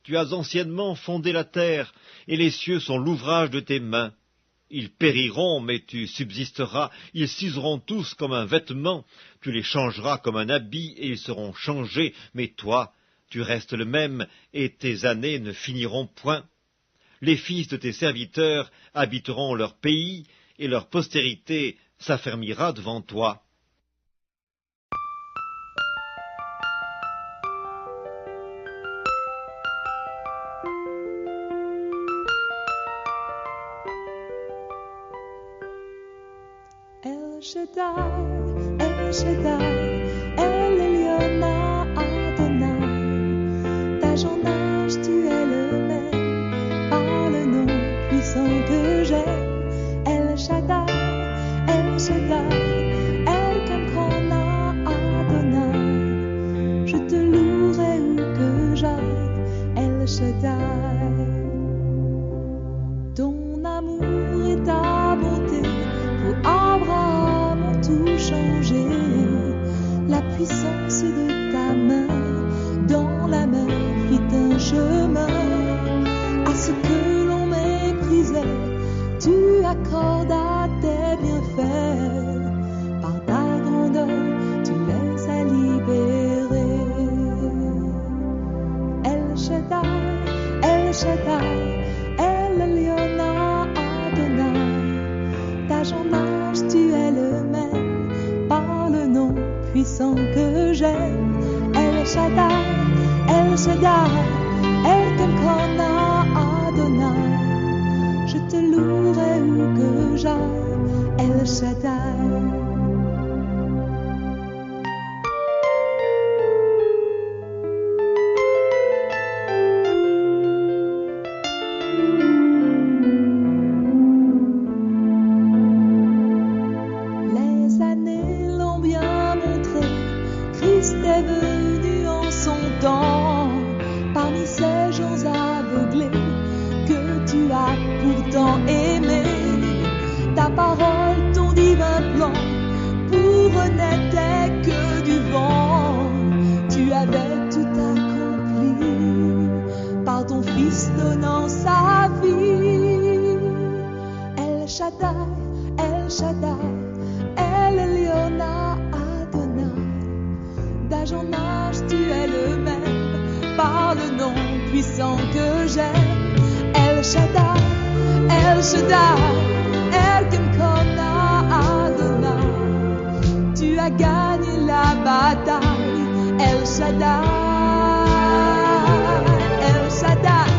Tu as anciennement fondé la terre, et les cieux sont l'ouvrage de tes mains. Ils périront, mais tu subsisteras, ils s'useront tous comme un vêtement, tu les changeras comme un habit, et ils seront changés, mais toi, tu restes le même, et tes années ne finiront point. Les fils de tes serviteurs habiteront leur pays, et leur postérité s'affermira devant toi. El Shaddai, El Shaddai, El Elyon Adonai. D'âge en âge, tu es le même, par le nom puissant que j'aime. El Shaddai, El Shaddai, El Kamkona Adonai. Je te louerai où que j'aille, El Shaddai. Ton amour et ta bonté pour Abraham ont tout changé. La puissance de ta main dans la mer fit un chemin. À ce que l'on méprisait, tu accordas tes bienfaits. Par ta grandeur, tu les as libérés. El Shaddai, El Shaddai, El Elyon Adonai. D'âge en âge, tu es le même, par le nom puissant que j'aime. El Shaddai, El Shaddai, El Kamkona Adonai. Je te louerai où que j'aille, El Shaddai. Les années l'ont bien montré, Christ est venu en son temps, parmi ces gens aveuglés que tu as pourtant aimé. Ta parole, ton divin plan, pour eux n'était que du vent. Tu avais tout accompli, par ton Fils donnant sa vie. El Shaddai, El Shaddai, El Elyon Adonai. D'âge en âge, tu es le même, par le nom puissant que j'aime. El Shaddai, El Shaddai, El Kamkona Adonai. Tu as gagné la bataille, El Shaddai, El Shaddai,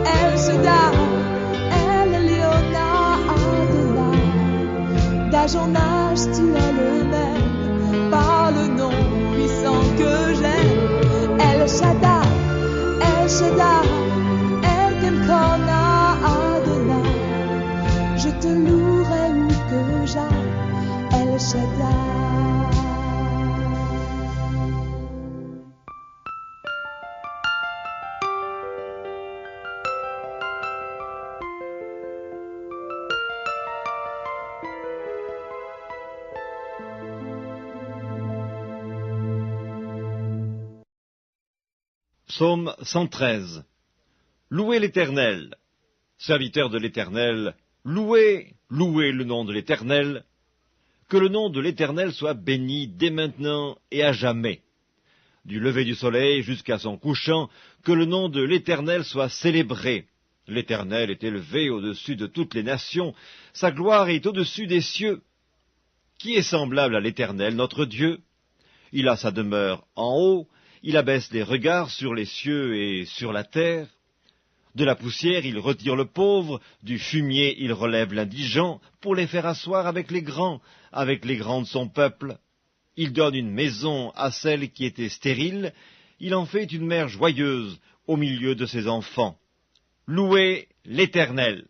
El Shaddai, El Elyon Adonai. D'âge en âge, tu es le même, par le nom puissant que j'aime. El Shaddai, El Shaddai, El Kamkona Adonai. Je te louerai où que j'aille, El Shaddai. Psaume 113. Louez l'Éternel. Serviteurs de l'Éternel, louez, louez le nom de l'Éternel. Que le nom de l'Éternel soit béni dès maintenant et à jamais. Du lever du soleil jusqu'à son couchant, que le nom de l'Éternel soit célébré. L'Éternel est élevé au-dessus de toutes les nations, sa gloire est au-dessus des cieux. Qui est semblable à l'Éternel, notre Dieu? Il a sa demeure en haut, il abaisse les regards sur les cieux et sur la terre. De la poussière, il retire le pauvre, du fumier, il relève l'indigent, pour les faire asseoir avec les grands de son peuple. Il donne une maison à celle qui était stérile, il en fait une mère joyeuse au milieu de ses enfants. Louez l'Éternel.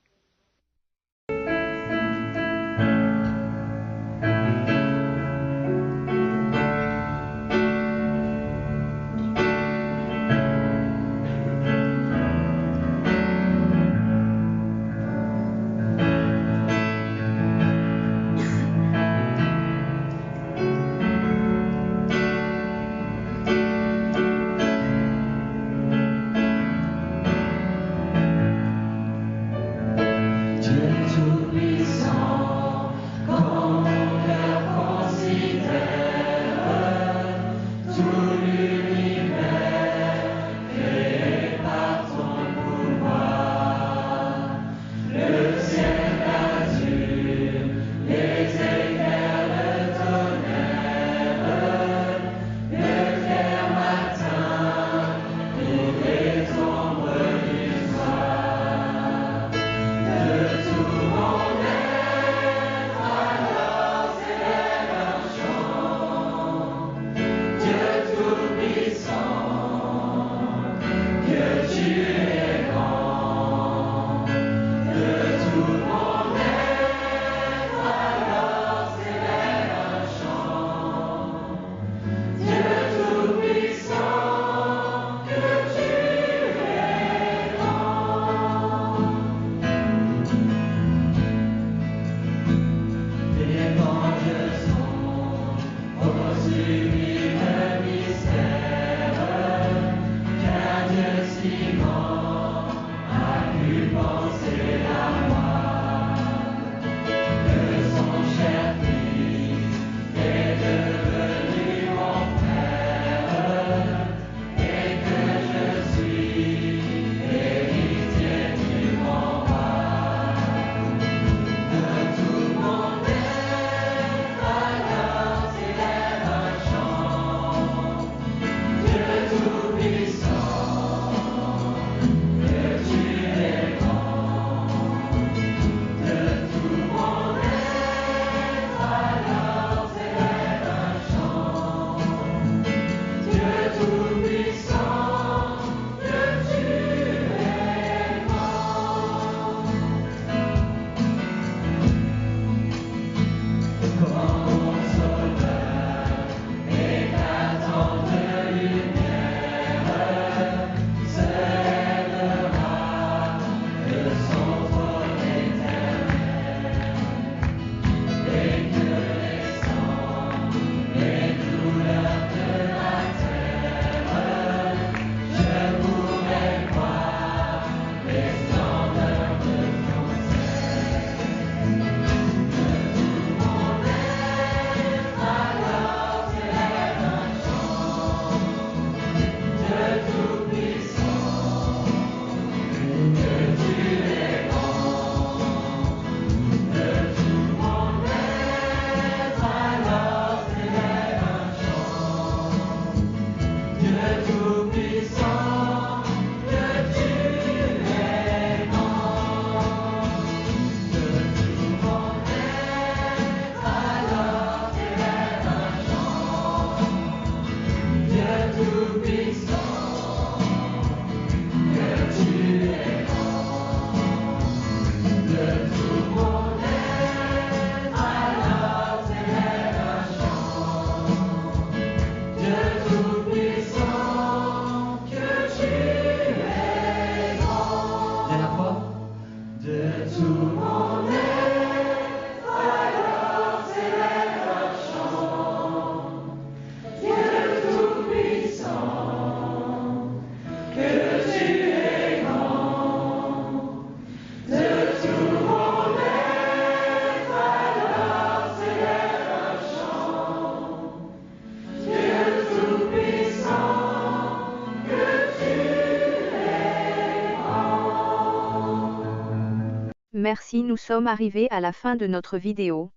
Merci, nous sommes arrivés à la fin de notre vidéo.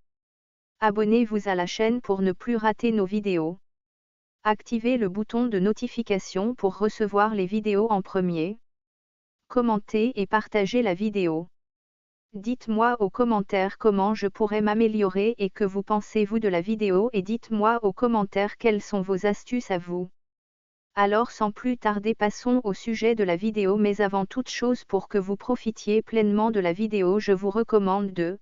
Abonnez-vous à la chaîne pour ne plus rater nos vidéos. Activez le bouton de notification pour recevoir les vidéos en premier. Commentez et partagez la vidéo. Dites-moi aux commentaires comment je pourrais m'améliorer et que vous pensez-vous de la vidéo et dites-moi aux commentaires quelles sont vos astuces à vous. Alors sans plus tarder passons au sujet de la vidéo, mais avant toute chose, pour que vous profitiez pleinement de la vidéo, je vous recommande de...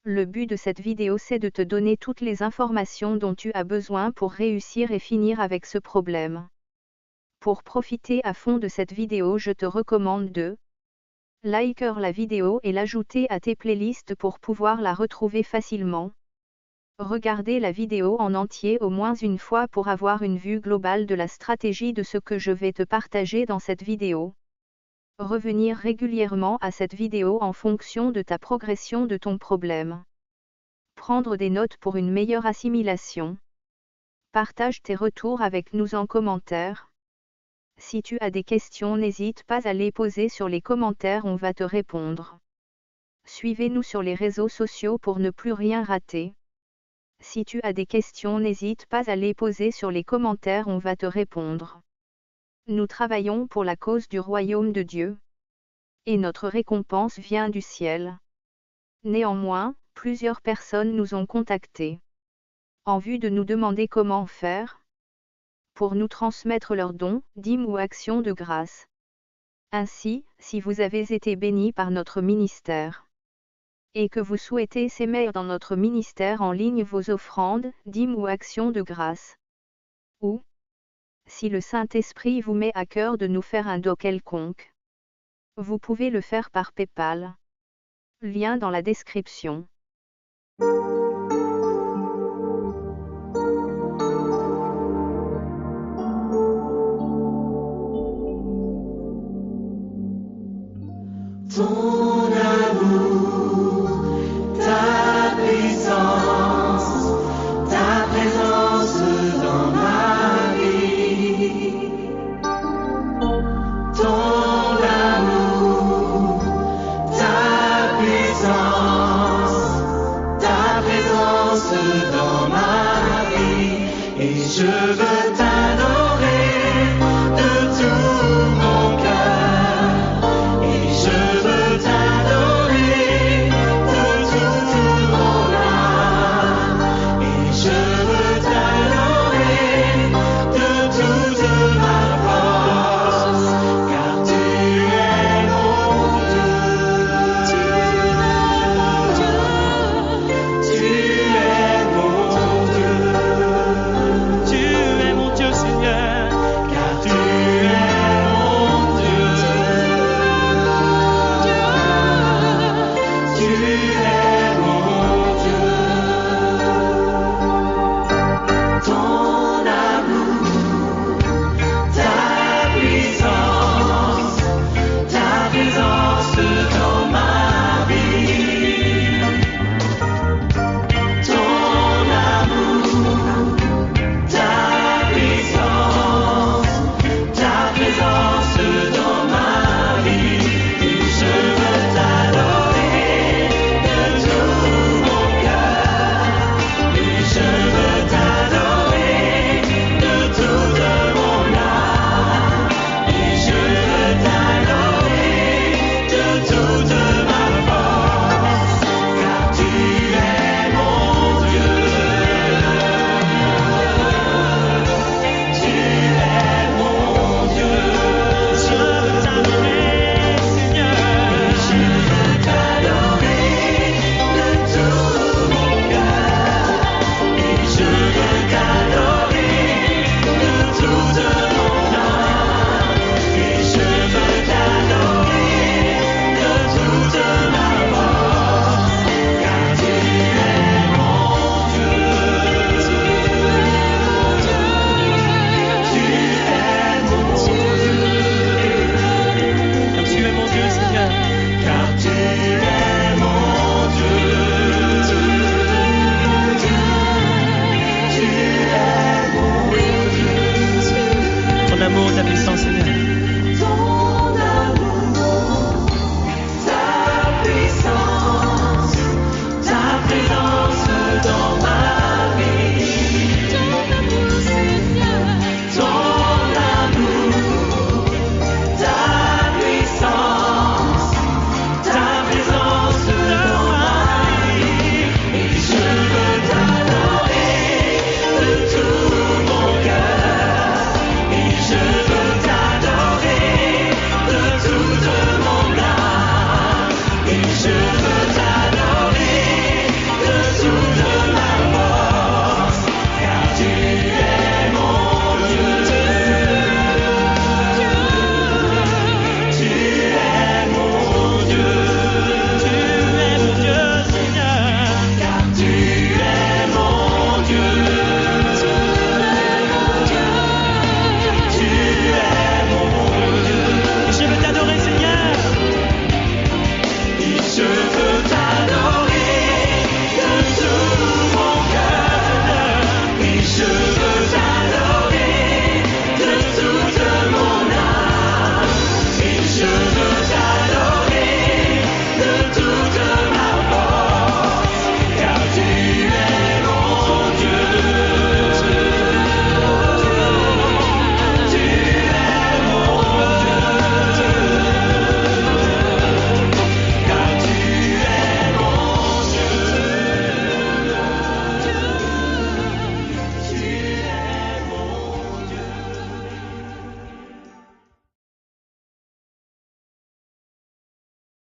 Le but de cette vidéo, c'est de te donner toutes les informations dont tu as besoin pour réussir et finir avec ce problème. Pour profiter à fond de cette vidéo, je te recommande de liker la vidéo et l'ajouter à tes playlists pour pouvoir la retrouver facilement. Regardez la vidéo en entier au moins une fois pour avoir une vue globale de la stratégie de ce que je vais te partager dans cette vidéo. Revenir régulièrement à cette vidéo en fonction de ta progression de ton problème. Prendre des notes pour une meilleure assimilation. Partage tes retours avec nous en commentaire. Si tu as des questions, n'hésite pas à les poser sur les commentaires, on va te répondre. Suivez-nous sur les réseaux sociaux pour ne plus rien rater. Si tu as des questions, n'hésite pas à les poser sur les commentaires, on va te répondre. Nous travaillons pour la cause du royaume de Dieu. Et notre récompense vient du ciel. Néanmoins, plusieurs personnes nous ont contactés en vue de nous demander comment faire pour nous transmettre leurs dons, dîmes ou actions de grâce. Ainsi, si vous avez été bénis par notre ministère, et que vous souhaitez s'aimer dans notre ministère en ligne vos offrandes, dîmes ou actions de grâce, ou si le Saint-Esprit vous met à cœur de nous faire un don quelconque, vous pouvez le faire par PayPal. Lien dans la description.